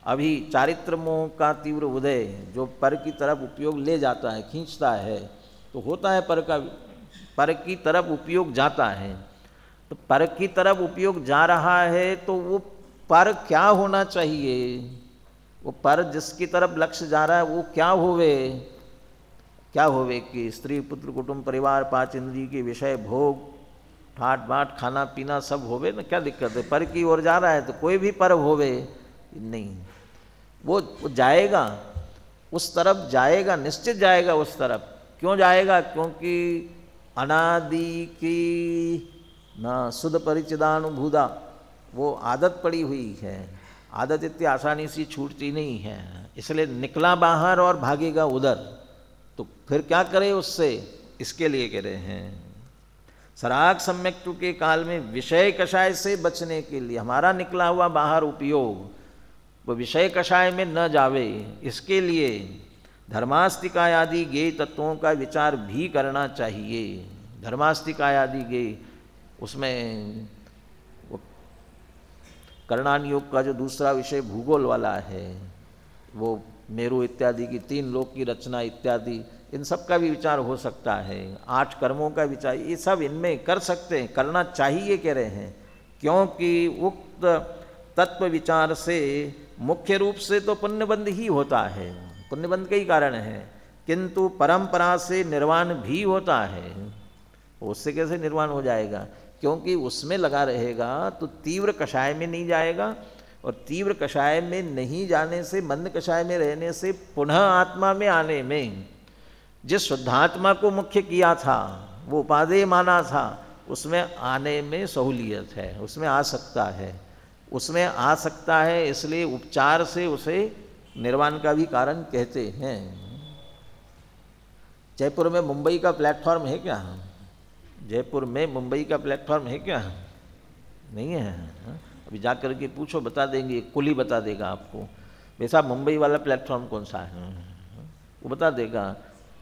अभी चारित्र मोह का तीव्र उदय जो पर की तरफ उपयोग ले जाता है, खींचता है, तो होता है पर की तरफ उपयोग जाता है। तो पर की तरफ उपयोग जा रहा है तो वो पर क्या होना चाहिए? वो पर जिसकी तरफ लक्ष्य जा रहा है वो क्या होवे कि स्त्री पुत्र कुटुंब परिवार 5 इंद्रिय के विषय भोग ठाट बाट खाना पीना सब होवे ना, क्या दिक्कत है? पर की ओर जा रहा है तो कोई भी पर होवे नहीं, वो जाएगा उस तरफ, जाएगा निश्चित जाएगा उस तरफ। क्यों जाएगा? क्योंकि अनादि की ना सुध परिचिदानुभूदा वो आदत पड़ी हुई है। आदत इतनी आसानी से छूटती नहीं है, इसलिए निकला बाहर और भागेगा उधर, तो फिर क्या करे उससे, इसके लिए कह रहे हैं सराग सम्यक्तु के काल में विषय कषाय से बचने के लिए हमारा निकला हुआ बाहर उपयोग वो विषय कषाय में न जावे, इसके लिए धर्मास्तिकाय आदि गेय तत्वों का विचार भी करना चाहिए। धर्मास्तिकाय आदि गेय, उसमें वो कर्णान योग का जो दूसरा विषय भूगोल वाला है, वो मेरु इत्यादि की 3 लोक की रचना इत्यादि, इन सब का भी विचार हो सकता है। 8 कर्मों का विचार, ये सब इनमें कर सकते हैं, करना चाहिए कह रहे हैं, क्योंकि उक्त तत्व विचार से मुख्य रूप से तो पुण्यबंध ही होता है, पुण्यबंध का ही कारण है, किंतु परंपरा से निर्वाण भी होता है। उससे कैसे निर्वाण हो जाएगा, क्योंकि उसमें लगा रहेगा तो तीव्र कषाय में नहीं जाएगा, और तीव्र कषाय में नहीं जाने से, मंद कषाय में रहने से पुनः आत्मा में आने में जिस शुद्धात्मा को मुख्य किया था, वो उपादेय माना था, उसमें आने में सहूलियत है, उसमें आ सकता है, उसमें आ सकता है, इसलिए उपचार से उसे निर्वाण का भी कारण कहते हैं। जयपुर में मुंबई का प्लेटफॉर्म है क्या? जयपुर में मुंबई का प्लेटफॉर्म है क्या? नहीं है। अभी जा कर के पूछो, बता देंगे, कुली बता देगा आपको, वैसा मुंबई वाला प्लेटफॉर्म कौन सा है वो बता देगा।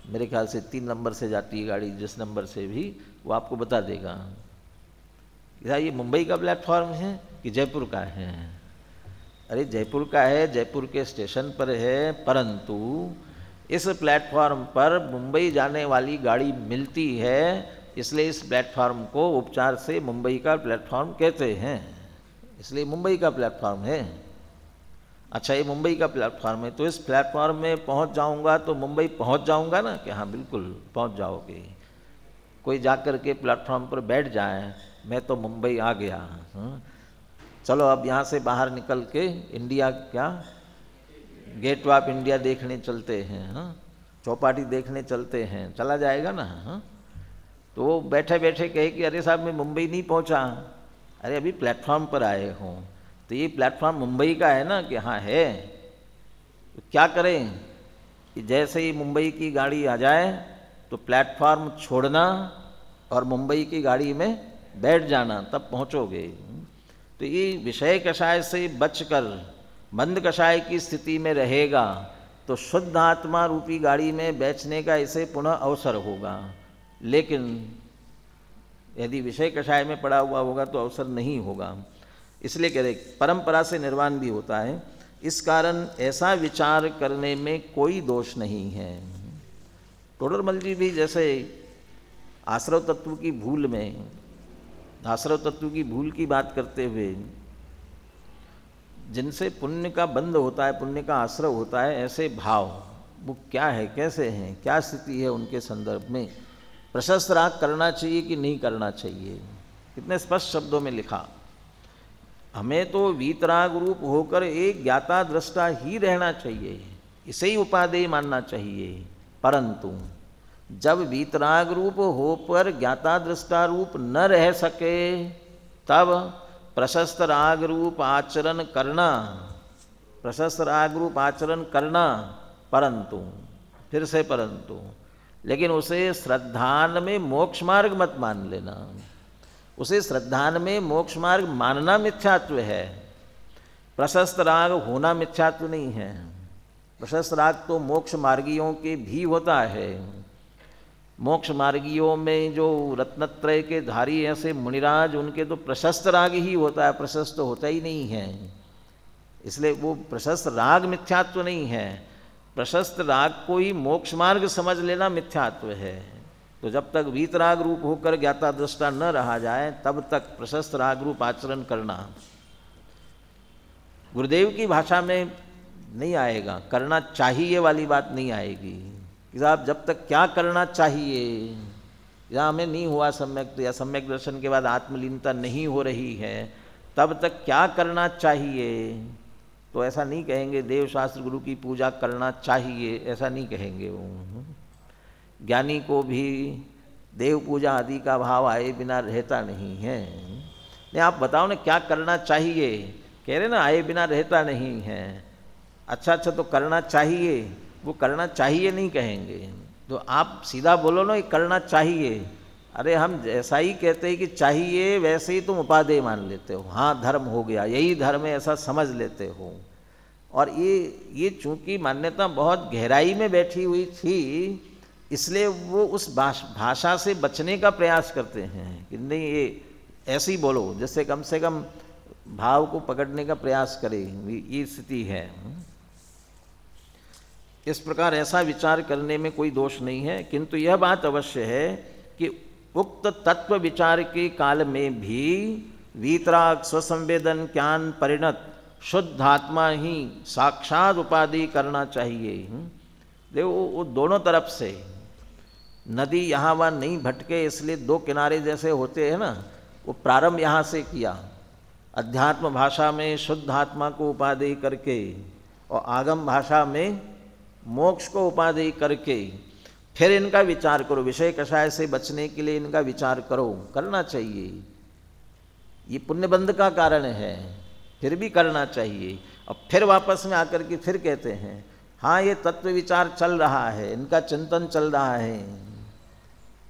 मेरे ख्याल से 3 नंबर से जाती है गाड़ी, जिस नंबर से भी, वो आपको बता देगा ये मुंबई का प्लेटफॉर्म है कि जयपुर का है। अरे जयपुर का है, जयपुर के स्टेशन पर है, परंतु इस प्लेटफॉर्म पर मुंबई जाने वाली गाड़ी मिलती है, इसलिए इस प्लेटफॉर्म को उपचार से मुंबई का प्लेटफॉर्म कहते हैं, इसलिए मुंबई का प्लेटफॉर्म है। अच्छा, ये मुंबई का प्लेटफॉर्म है, तो इस प्लेटफॉर्म में पहुंच जाऊंगा तो मुंबई पहुंच जाऊंगा ना, कि हाँ बिल्कुल पहुंच जाओगे। कोई जाकर के प्लेटफॉर्म पर बैठ जाए, मैं तो मुंबई आ गया, चलो अब यहाँ से बाहर निकल के इंडिया, क्या गेट वे ऑफ इंडिया देखने चलते हैं, चौपाटी देखने चलते हैं, चला जाएगा ना। तो वो बैठे बैठे कहे कि अरे साहब मैं मुंबई नहीं पहुँचा, अरे अभी प्लेटफॉर्म पर आए हों, तो ये प्लेटफॉर्म मुंबई का है ना, कि हाँ है। तो क्या करें कि जैसे ही मुंबई की गाड़ी आ जाए तो प्लेटफॉर्म छोड़ना और मुंबई की गाड़ी में बैठ जाना, तब पहुँचोगे। तो ये विषय कषाय से बचकर मंद कषाय की स्थिति में रहेगा तो शुद्ध आत्मा रूपी गाड़ी में बैठने का इसे पुनः अवसर होगा, लेकिन यदि विषय कषाय में पड़ा हुआ होगा तो अवसर नहीं होगा। इसलिए कह रहे परंपरा से निर्वाण भी होता है, इस कारण ऐसा विचार करने में कोई दोष नहीं है। टोडरमल जी भी जैसे आश्रव तत्व की भूल में, आश्रव तत्व की भूल की बात करते हुए, जिनसे पुण्य का बंध होता है, पुण्य का आश्रव होता है, ऐसे भाव वो क्या है, कैसे हैं, क्या स्थिति है, उनके संदर्भ में प्रशस्त राग करना चाहिए कि नहीं करना चाहिए, कितने स्पष्ट शब्दों में लिखा। हमें तो वीतराग रूप होकर एक ज्ञाता दृष्टा ही रहना चाहिए, इसे ही उपादेय मानना चाहिए, परंतु जब वीतराग रूप होकर ज्ञाता दृष्टा रूप न रह सके तब प्रशस्त राग रूप आचरण करना, प्रशस्त राग रूप आचरण करना, परंतु फिर से परंतु, लेकिन उसे श्रद्धान में मोक्ष मार्ग मत मान लेना। उसे श्रद्धान में मोक्ष मार्ग मानना मिथ्यात्व है, प्रशस्त राग होना मिथ्यात्व नहीं है। प्रशस्त राग तो मोक्ष मार्गियों के भी होता है। मोक्ष मार्गियों में जो रत्नत्रय के धारी ऐसे मुनिराज, उनके तो प्रशस्त राग ही होता है, प्रशस्त तो होता ही नहीं है, इसलिए वो प्रशस्त राग मिथ्यात्व नहीं है। प्रशस्त राग को ही मोक्ष मार्ग समझ लेना मिथ्यात्व है। तो जब तक वीतराग रूप होकर ज्ञाता दृष्टा न रहा जाए तब तक प्रशस्त राग रूप आचरण करना गुरुदेव की भाषा में नहीं आएगा, करना चाहिए वाली बात नहीं आएगी कि साहब जब तक क्या करना चाहिए, या हमें नहीं हुआ सम्यक, या सम्यक दर्शन के बाद आत्मलीनता नहीं हो रही है, तब तक क्या करना चाहिए, तो ऐसा नहीं कहेंगे देव शास्त्र गुरु की पूजा करना चाहिए, ऐसा नहीं कहेंगे वो। ज्ञानी को भी देव पूजा आदि का भाव आए बिना रहता नहीं है। नहीं, आप बताओ ना क्या करना चाहिए, कह रहे ना आए बिना रहता नहीं है। अच्छा तो करना चाहिए, वो करना चाहिए नहीं कहेंगे, तो आप सीधा बोलो ना ये करना चाहिए। अरे हम जैसा ही कहते हैं कि चाहिए वैसे ही तुम उपादेय मान लेते हो, हाँ धर्म हो गया, यही धर्म है ऐसा समझ लेते हो। और ये चूंकि मान्यता बहुत गहराई में बैठी हुई थी, इसलिए वो उस भाषा से बचने का प्रयास करते हैं कि नहीं ये ऐसे ही बोलो, जिससे कम से कम भाव को पकड़ने का प्रयास करें, ये स्थिति है। इस प्रकार ऐसा विचार करने में कोई दोष नहीं है, किंतु यह बात अवश्य है कि उक्त तत्व विचार के काल में भी वीतराग, स्वसंवेदन, ज्ञान परिणत शुद्ध आत्मा ही साक्षात उपाधि करना चाहिए। देखो वो दोनों तरफ से नदी यहाँ वहाँ नहीं भटके, इसलिए दो किनारे जैसे होते हैं ना, वो प्रारंभ यहाँ से किया अध्यात्म भाषा में शुद्ध आत्मा को उपाधि करके, और आगम भाषा में मोक्ष को उपाधि करके फिर इनका विचार करो, विषय कषाय से बचने के लिए इनका विचार करो, करना चाहिए। ये पुण्यबंध का कारण है, फिर भी करना चाहिए। और फिर वापस में आकर के फिर कहते हैं हाँ ये तत्व विचार चल रहा है, इनका चिंतन चल रहा है,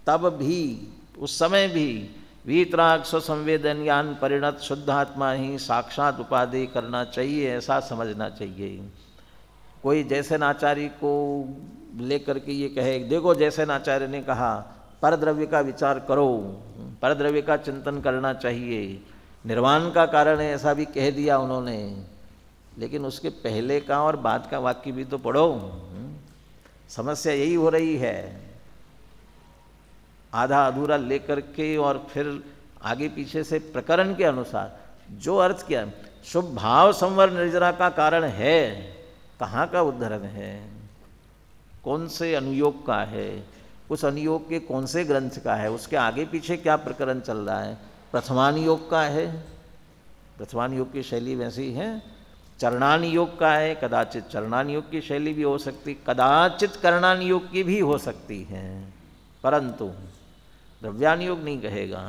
तब भी उस समय भी वीतराग, स्वसंवेदन, ज्ञान परिणत शुद्ध आत्मा ही साक्षात उपाधि करना चाहिए, ऐसा समझना चाहिए। कोई जैसे नाचार्य को लेकर के ये कहे देखो जैसे नाचार्य ने कहा परद्रव्य का विचार करो, परद्रव्य का चिंतन करना चाहिए, निर्वाण का कारण है ऐसा भी कह दिया उन्होंने, लेकिन उसके पहले का और बाद का वाक्य भी तो पढ़ो। समस्या यही हो रही है, आधा अधूरा लेकर के और फिर आगे पीछे से प्रकरण के अनुसार जो अर्थ किया, शुभ भाव संवर निर्जरा का कारण है, कहाँ का उद्धरण है, कौन से अनुयोग का है, उस अनुयोग के कौन से ग्रंथ का है, उसके आगे पीछे क्या प्रकरण चल रहा है, प्रथमानुयोग का है, प्रथमानुयोग की शैली वैसी है, चरणानुयोग का है, कदाचित चरणानुयोग की शैली भी हो सकती, कदाचित कर्णानुयोग की भी हो सकती है, परंतु द्रव्यानुयोग नहीं कहेगा।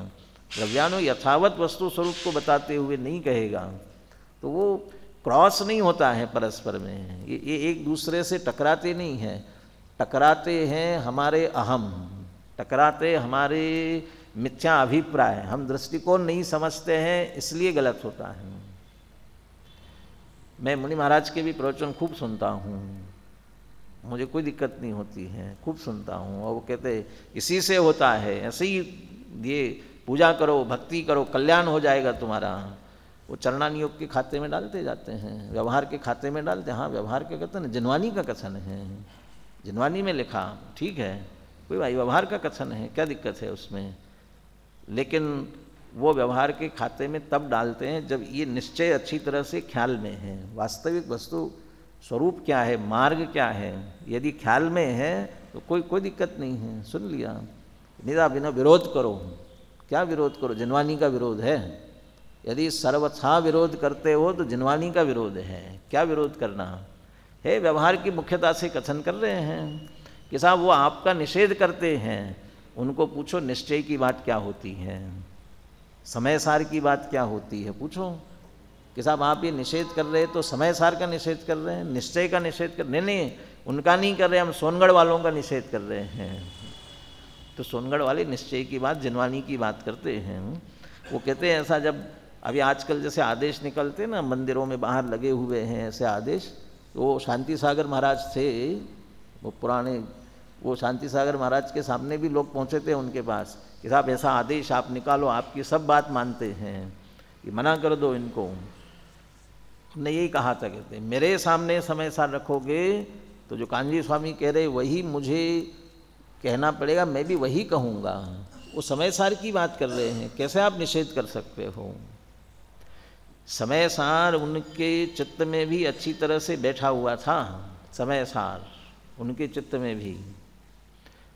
द्रव्यानुयोग यथावत वस्तु स्वरूप को बताते हुए नहीं कहेगा, तो वो क्रॉस नहीं होता है परस्पर में, ये एक दूसरे से टकराते नहीं हैं, टकराते हैं हमारे अहम, टकराते हमारे मिथ्या अभिप्राय, हम दृष्टिकोण नहीं समझते हैं इसलिए गलत होता है। मैं मुनि महाराज के भी प्रवचन खूब सुनता हूँ, मुझे कोई दिक्कत नहीं होती है, खूब सुनता हूँ, और वो कहते इसी से होता है, ऐसे ही ये पूजा करो, भक्ति करो, कल्याण हो जाएगा तुम्हारा। वो चरणानुयोग के खाते में डालते जाते हैं, व्यवहार के खाते में डालते हैं। हाँ व्यवहार के कथन जिनवानी का कथन है, जिनवानी में लिखा ठीक है, कोई भाई व्यवहार का कथन है, क्या दिक्कत है उसमें, लेकिन वो व्यवहार के खाते में तब डालते हैं जब ये निश्चय अच्छी तरह से ख्याल में है, वास्तविक वस्तु स्वरूप क्या है, मार्ग क्या है, यदि ख्याल में है तो कोई दिक्कत नहीं है, सुन लिया। निरा बिना विरोध करो, क्या विरोध करो, जिनवानी का विरोध है, यदि सर्वथा विरोध करते हो तो जिनवानी का विरोध है, क्या विरोध करना है, व्यवहार की मुख्यता से कथन कर रहे हैं कि साहब वो आपका निषेध करते हैं, उनको पूछो निश्चय की बात क्या होती है, समय सार की बात क्या होती है, पूछो कि साहब आप ये निषेध कर रहे हैं तो समय सार का निषेध कर रहे हैं, निश्चय का निषेध कर, नहीं उनका नहीं कर रहे, हम सोनगढ़ वालों का निषेध कर रहे हैं। तो सोनगढ़ वाले निश्चय की बात, जिनवानी की बात करते हैं। वो कहते हैं ऐसा, जब अभी आजकल जैसे आदेश निकलते ना, मंदिरों में बाहर लगे हुए हैं ऐसे आदेश, तो वो शांति सागर महाराज थे, वो पुराने, वो शांति सागर महाराज के सामने भी लोग पहुँचे थे उनके पास कि साहब ऐसा आदेश आप निकालो, आपकी सब बात मानते हैं, ये मना कर दो इनको। हमने यही कहा था, कहते मेरे सामने समय सार रखोगे तो जो कांजी स्वामी कह रहे वही मुझे कहना पड़ेगा, मैं भी वही कहूँगा। वो समय सार की बात कर रहे हैं, कैसे आप निषेध कर सकते हो। समय सार उनके चित्त में भी अच्छी तरह से बैठा हुआ था, समय सार उनके चित्त में भी,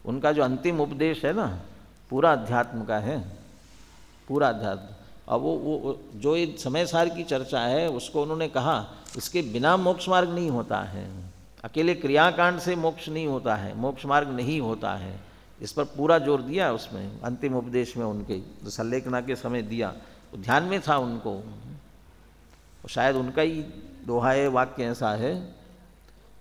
उनका जो अंतिम उपदेश है ना पूरा अध्यात्म का है, पूरा अध्यात्म। अब वो जो ये समय सार की चर्चा है उसको उन्होंने कहा इसके बिना मोक्ष मार्ग नहीं होता है, अकेले क्रियाकांड से मोक्ष नहीं होता है, मोक्ष मार्ग नहीं होता है, इस पर पूरा जोर दिया उसमें अंतिम उपदेश में उनके, जो संलेखना के समय दिया, ध्यान में था उनको। शायद उनका ही दोहा है, वाक्य ऐसा है,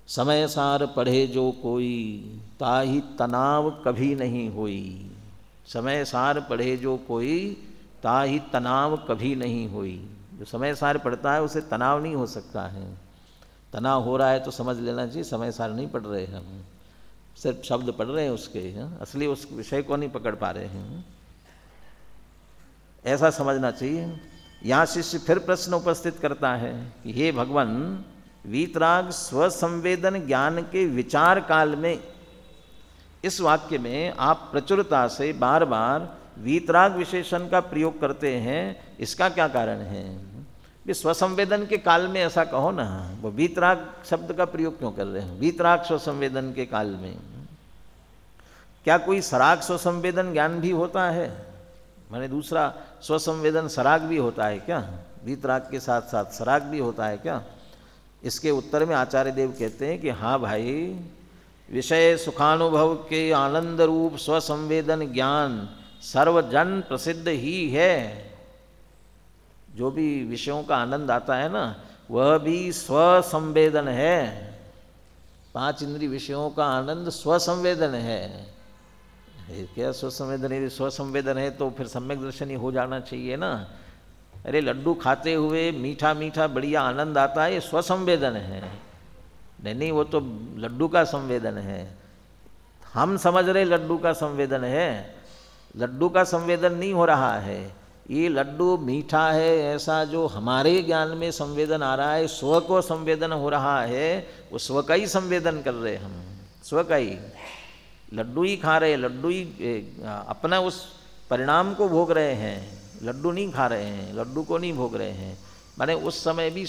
समय सार पढ़े जो कोई ताहि तनाव कभी नहीं होई। समय सार पढ़े जो कोई ताहि तनाव कभी नहीं होई। जो समय सार पढ़ता है उसे तनाव नहीं हो सकता है। तनाव हो रहा है तो समझ लेना चाहिए समय सार नहीं पढ़ रहे हम, सिर्फ शब्द पढ़ रहे हैं उसके, असली उस विषय को नहीं पकड़ पा रहे हैं, ऐसा समझना चाहिए। यहाँ शिष्य फिर प्रश्न उपस्थित करता है कि हे भगवान, वीतराग स्वसंवेदन ज्ञान के विचार काल में इस वाक्य में आप प्रचुरता से बार बार वीतराग विशेषण का प्रयोग करते हैं, इसका क्या कारण है? भी स्वसंवेदन के काल में ऐसा कहो ना, वो वीतराग शब्द का प्रयोग क्यों कर रहे हैं? वीतराग स्वसंवेदन के काल में क्या कोई सराग स्वसंवेदन ज्ञान भी होता है? माने दूसरा स्वसंवेदन सराग भी होता है क्या? वीतराग के साथ साथ सराग भी होता है क्या? इसके उत्तर में आचार्य देव कहते हैं कि हाँ भाई, विषय सुखानुभव के आनंद रूप स्वसंवेदन ज्ञान सर्वजन प्रसिद्ध ही है। जो भी विषयों का आनंद आता है ना, वह भी स्वसंवेदन है। 5 इंद्रिय विषयों का आनंद स्वसंवेदन है। क्या स्वसंवेदन? यदि स्वसंवेदन है तो फिर सम्यक दर्शन ही हो जाना चाहिए ना। अरे लड्डू खाते हुए मीठा मीठा बढ़िया आनंद आता है, ये स्वसंवेदन है। नहीं, वो तो लड्डू का संवेदन है। हम समझ रहे लड्डू का संवेदन है, लड्डू का संवेदन नहीं हो रहा है। ये लड्डू मीठा है ऐसा जो हमारे ज्ञान में संवेदन आ रहा है, स्व को संवेदन हो रहा है, वो स्व का ही संवेदन कर रहे हम, स्व का ही। लड्डू ही खा रहे, लड्डू ही अपना उस परिणाम को भोग रहे हैं, लड्डू नहीं खा रहे हैं, लड्डू को नहीं भोग रहे हैं। माने उस समय भी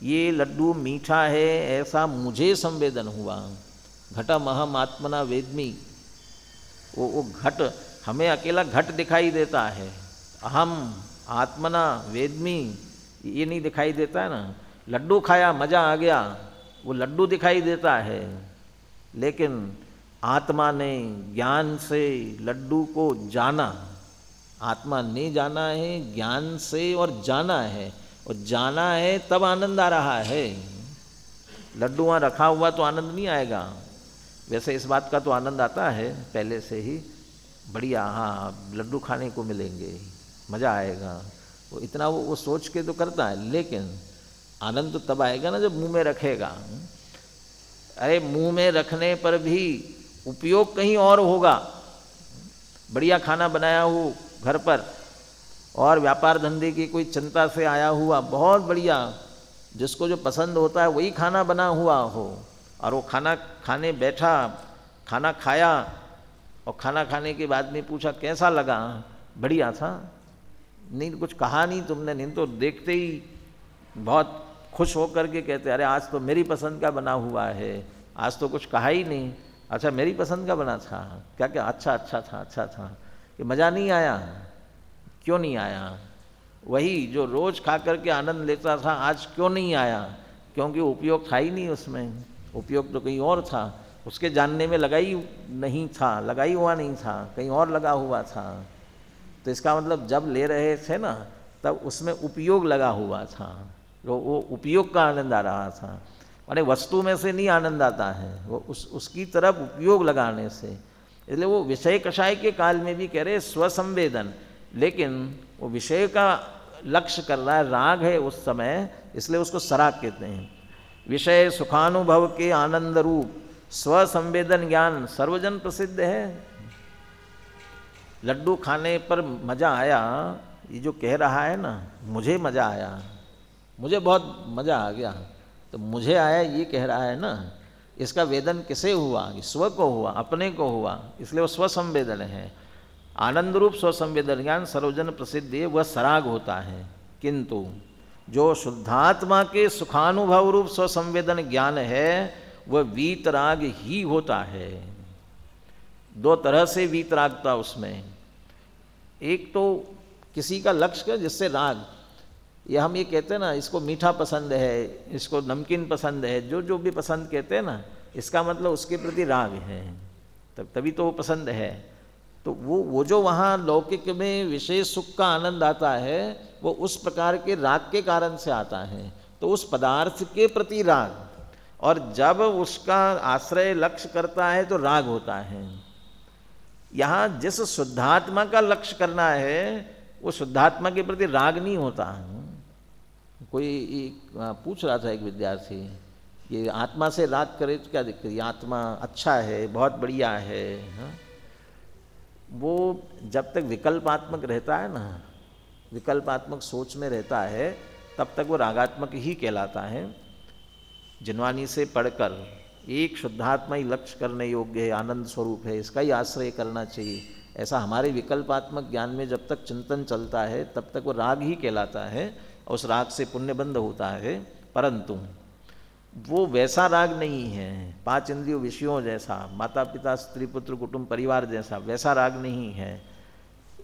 ये लड्डू मीठा है ऐसा मुझे संवेदन हुआ। घटमहम आत्मना वेद्मि, वो घट हमें अकेला घट दिखाई देता है, अहम आत्मना वेद्मि ये नहीं दिखाई देता है ना। लड्डू खाया मज़ा आ गया, वो लड्डू दिखाई देता है, लेकिन आत्मा ने ज्ञान से लड्डू को जाना, आत्मा ने जाना है ज्ञान से और जाना है, और जाना है तब आनंद आ रहा है। लड्डू वहाँ रखा हुआ तो आनंद नहीं आएगा। वैसे इस बात का तो आनंद आता है पहले से ही, बढ़िया, हाँ लड्डू खाने को मिलेंगे, मज़ा आएगा, वो इतना वो सोच के तो करता है, लेकिन आनंद तो तब आएगा ना जब मुंह में रखेगा। अरे मुंह में रखने पर भी उपयोग कहीं और होगा। बढ़िया खाना बनाया हो घर पर और व्यापार धंधे की कोई चिंता से आया हुआ, बहुत बढ़िया, जिसको जो पसंद होता है वही खाना बना हुआ हो, और वो खाना खाने बैठा, खाना खाया, और खाना खाने के बाद में पूछा कैसा लगा, बढ़िया था, नहीं कुछ कहा नहीं तुमने, नहीं तो देखते ही बहुत खुश होकर के कहते अरे आज तो मेरी पसंद का बना हुआ है, आज तो कुछ कहा ही नहीं, अच्छा मेरी पसंद का बना था, क्या क्या, अच्छा अच्छा था, अच्छा था। कि मज़ा नहीं आया, क्यों नहीं आया? वही जो रोज़ खा करके आनंद लेता था आज क्यों नहीं आया? क्योंकि उपयोग था ही नहीं उसमें, उपयोग तो कहीं और था, उसके जानने में लगा ही नहीं था, लगा ही हुआ नहीं था, कहीं और लगा हुआ था। तो इसका मतलब जब ले रहे थे ना तब उसमें उपयोग लगा हुआ था, वो उपयोग का आनंद आ रहा था। माने वस्तु में से नहीं आनंद आता है, वो उसकी तरफ उपयोग लगाने से। इसलिए वो विषय कषाय के काल में भी कह रहे स्वसंवेदन, लेकिन वो विषय का लक्ष्य कर रहा है, राग है उस समय, इसलिए उसको सराग कहते हैं। विषय सुखानुभव के आनंद रूप स्वसंवेदन ज्ञान सर्वजन प्रसिद्ध है। लड्डू खाने पर मज़ा आया, ये जो कह रहा है ना, मुझे मज़ा आया, मुझे बहुत मज़ा आ गया, तो मुझे आया ये कह रहा है ना, इसका वेदन किसे हुआ? स्व को हुआ, अपने को हुआ, इसलिए वो स्वसंवेदन है। आनंद रूप स्वसंवेदन ज्ञान सर्वजन प्रसिद्ध है, वह सराग होता है। किंतु जो शुद्धात्मा के सुखानुभव रूप स्वसंवेदन ज्ञान है वह वीतराग ही होता है। 2 तरह से वीतरागता उसमें, एक तो किसी का लक्ष्य जिससे राग, ये हम ये कहते हैं ना इसको मीठा पसंद है, इसको नमकीन पसंद है, जो भी पसंद कहते हैं ना, इसका मतलब उसके प्रति राग है, तभी तो वो पसंद है। तो वो जो वहाँ लौकिक में विशेष सुख का आनंद आता है वो उस प्रकार के राग के कारण से आता है। तो उस पदार्थ के प्रति राग, और जब उसका आश्रय लक्ष्य करता है तो राग होता है। यहाँ जिस शुद्धात्मा का लक्ष्य करना है वो शुद्धात्मा के प्रति राग नहीं होता। कोई पूछ रहा था एक विद्यार्थी, ये आत्मा से राग करे तो क्या दिक्कत, ये आत्मा अच्छा है, बहुत बढ़िया है। हाँ? वो जब तक विकल्पात्मक रहता है ना, विकल्पात्मक सोच में रहता है, तब तक वो रागात्मक ही कहलाता है। जिनवानी से पढ़कर एक शुद्धात्मा ही लक्ष्य करने योग्य है, आनंद स्वरूप है, इसका ही आश्रय करना चाहिए, ऐसा हमारे विकल्पात्मक ज्ञान में जब तक चिंतन चलता है तब तक वो राग ही कहलाता है, और उस राग से पुण्यबंध होता है। परंतु वो वैसा राग नहीं है, 5 इंद्रियों विषयों जैसा, माता पिता स्त्री पुत्र कुटुंब परिवार जैसा वैसा राग नहीं है।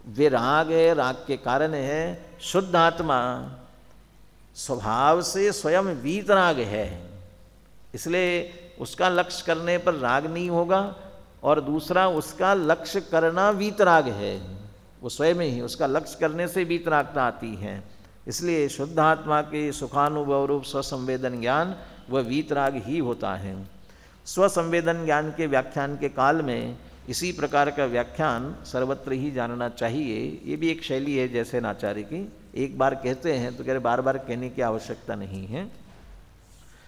वे राग है, राग के कारण है। शुद्ध आत्मा स्वभाव से स्वयं वीतराग है, इसलिए उसका लक्ष्य करने पर राग नहीं होगा, और दूसरा उसका लक्ष्य करना वीतराग है, वो स्वयं ही उसका लक्ष्य करने से वीतरागता आती है। इसलिए शुद्ध आत्मा के सुखानुभव रूप स्वसंवेदन ज्ञान वह वीतराग ही होता है। स्वसंवेदन ज्ञान के व्याख्यान के काल में इसी प्रकार का व्याख्यान सर्वत्र ही जानना चाहिए। ये भी एक शैली है जैसे नाचार्य की, एक बार कहते हैं तो कह रहे बार बार कहने की आवश्यकता नहीं है।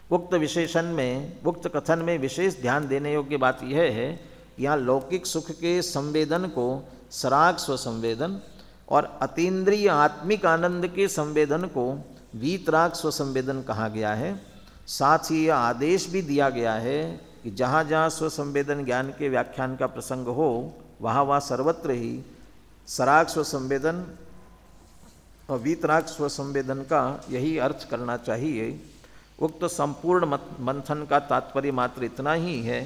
उक्त विशेषण में, उक्त कथन में विशेष ध्यान देने योग्य बात यह है, यहाँ लौकिक सुख के संवेदन को सराग स्वसंवेदन और अतीन्द्रिय आत्मिक आनंद के संवेदन को वीतराग स्वसंवेदन कहा गया है। साथ ही यह आदेश भी दिया गया है कि जहाँ जहाँ स्वसंवेदन ज्ञान के व्याख्यान का प्रसंग हो वहाँ वहाँ सर्वत्र ही सराग स्वसंवेदन और वीतराग स्वसंवेदन का यही अर्थ करना चाहिए। उक्त संपूर्ण मंथन का तात्पर्य मात्र इतना ही है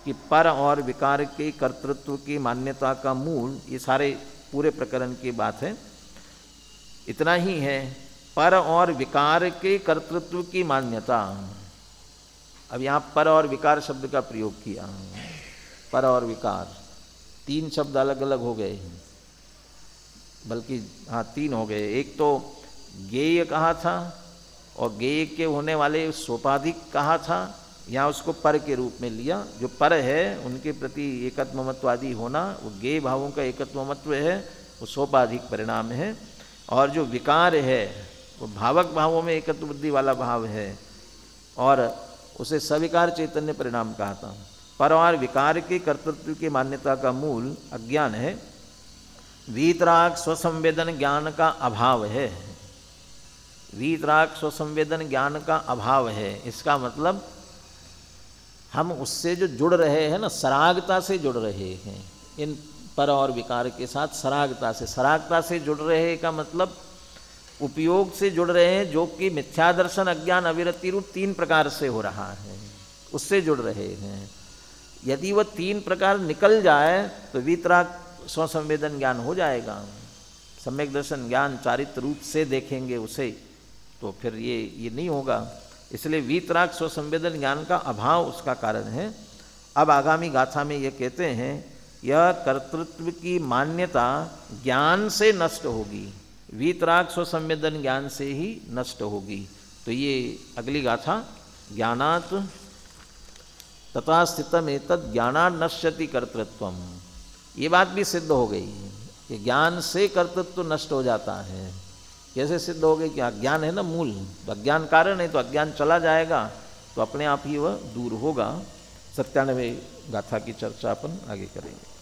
कि पर और विकार के कर्तृत्व की मान्यता का मूल, ये सारे पूरे प्रकरण की बात है, इतना ही है, पर और विकार के कर्तृत्व की मान्यता। अब यहाँ पर और विकार शब्द का प्रयोग किया, पर और विकार 3 शब्द अलग अलग हो गए, बल्कि हाँ 3 हो गए। एक तो ज्ञेय कहा था और ज्ञेय के होने वाले सोपाधिक कहा था, यहाँ उसको पर के रूप में लिया। जो पर है उनके प्रति एकत्वमत्वादि होना, वो ज्ञेय भावों का एकत्वमत्व है, वो सोपाधिक परिणाम है। और जो विकार है वो भावक भावों में एकत्व बुद्धि वाला भाव है, और उसे सविकार चैतन्य परिणाम कहा था। पर और विकार के कर्तृत्व की मान्यता का मूल अज्ञान है। वीतराग स्वसंवेदन ज्ञान का अभाव है, वीतराग स्वसंवेदन ज्ञान का अभाव है। इसका मतलब हम उससे जो जुड़ रहे हैं ना, सरागता से जुड़ रहे हैं, इन पर और विकार के साथ सरागता से जुड़ रहे का मतलब उपयोग से जुड़ रहे हैं, जो कि मिथ्या दर्शन अज्ञान अविरति रूप 3 प्रकार से हो रहा है, उससे जुड़ रहे हैं। यदि वह 3 प्रकार निकल जाए तो वीतराग स्वसंवेदन ज्ञान हो जाएगा। सम्यक दर्शन ज्ञान चारित्र रूप से देखेंगे उसे, तो फिर ये नहीं होगा। इसलिए वीतराग स्वसंवेदन ज्ञान का अभाव उसका कारण है। अब आगामी गाथा में ये कहते हैं, यह कर्तृत्व की मान्यता ज्ञान से नष्ट होगी, वीतराग स्वसंवेदन ज्ञान से ही नष्ट होगी। तो ये अगली गाथा, ज्ञानात् तथा स्थितम एतद् ज्ञानात् नश्यति कर्तृत्वम, ये बात भी सिद्ध हो गई कि ज्ञान से कर्तृत्व नष्ट हो जाता है। कैसे सिद्ध हो गई? कि अज्ञान है ना मूल, तो अज्ञान कारण है, तो अज्ञान चला जाएगा तो अपने आप ही वह दूर होगा। 97 गाथा की चर्चा अपन आगे करेंगे।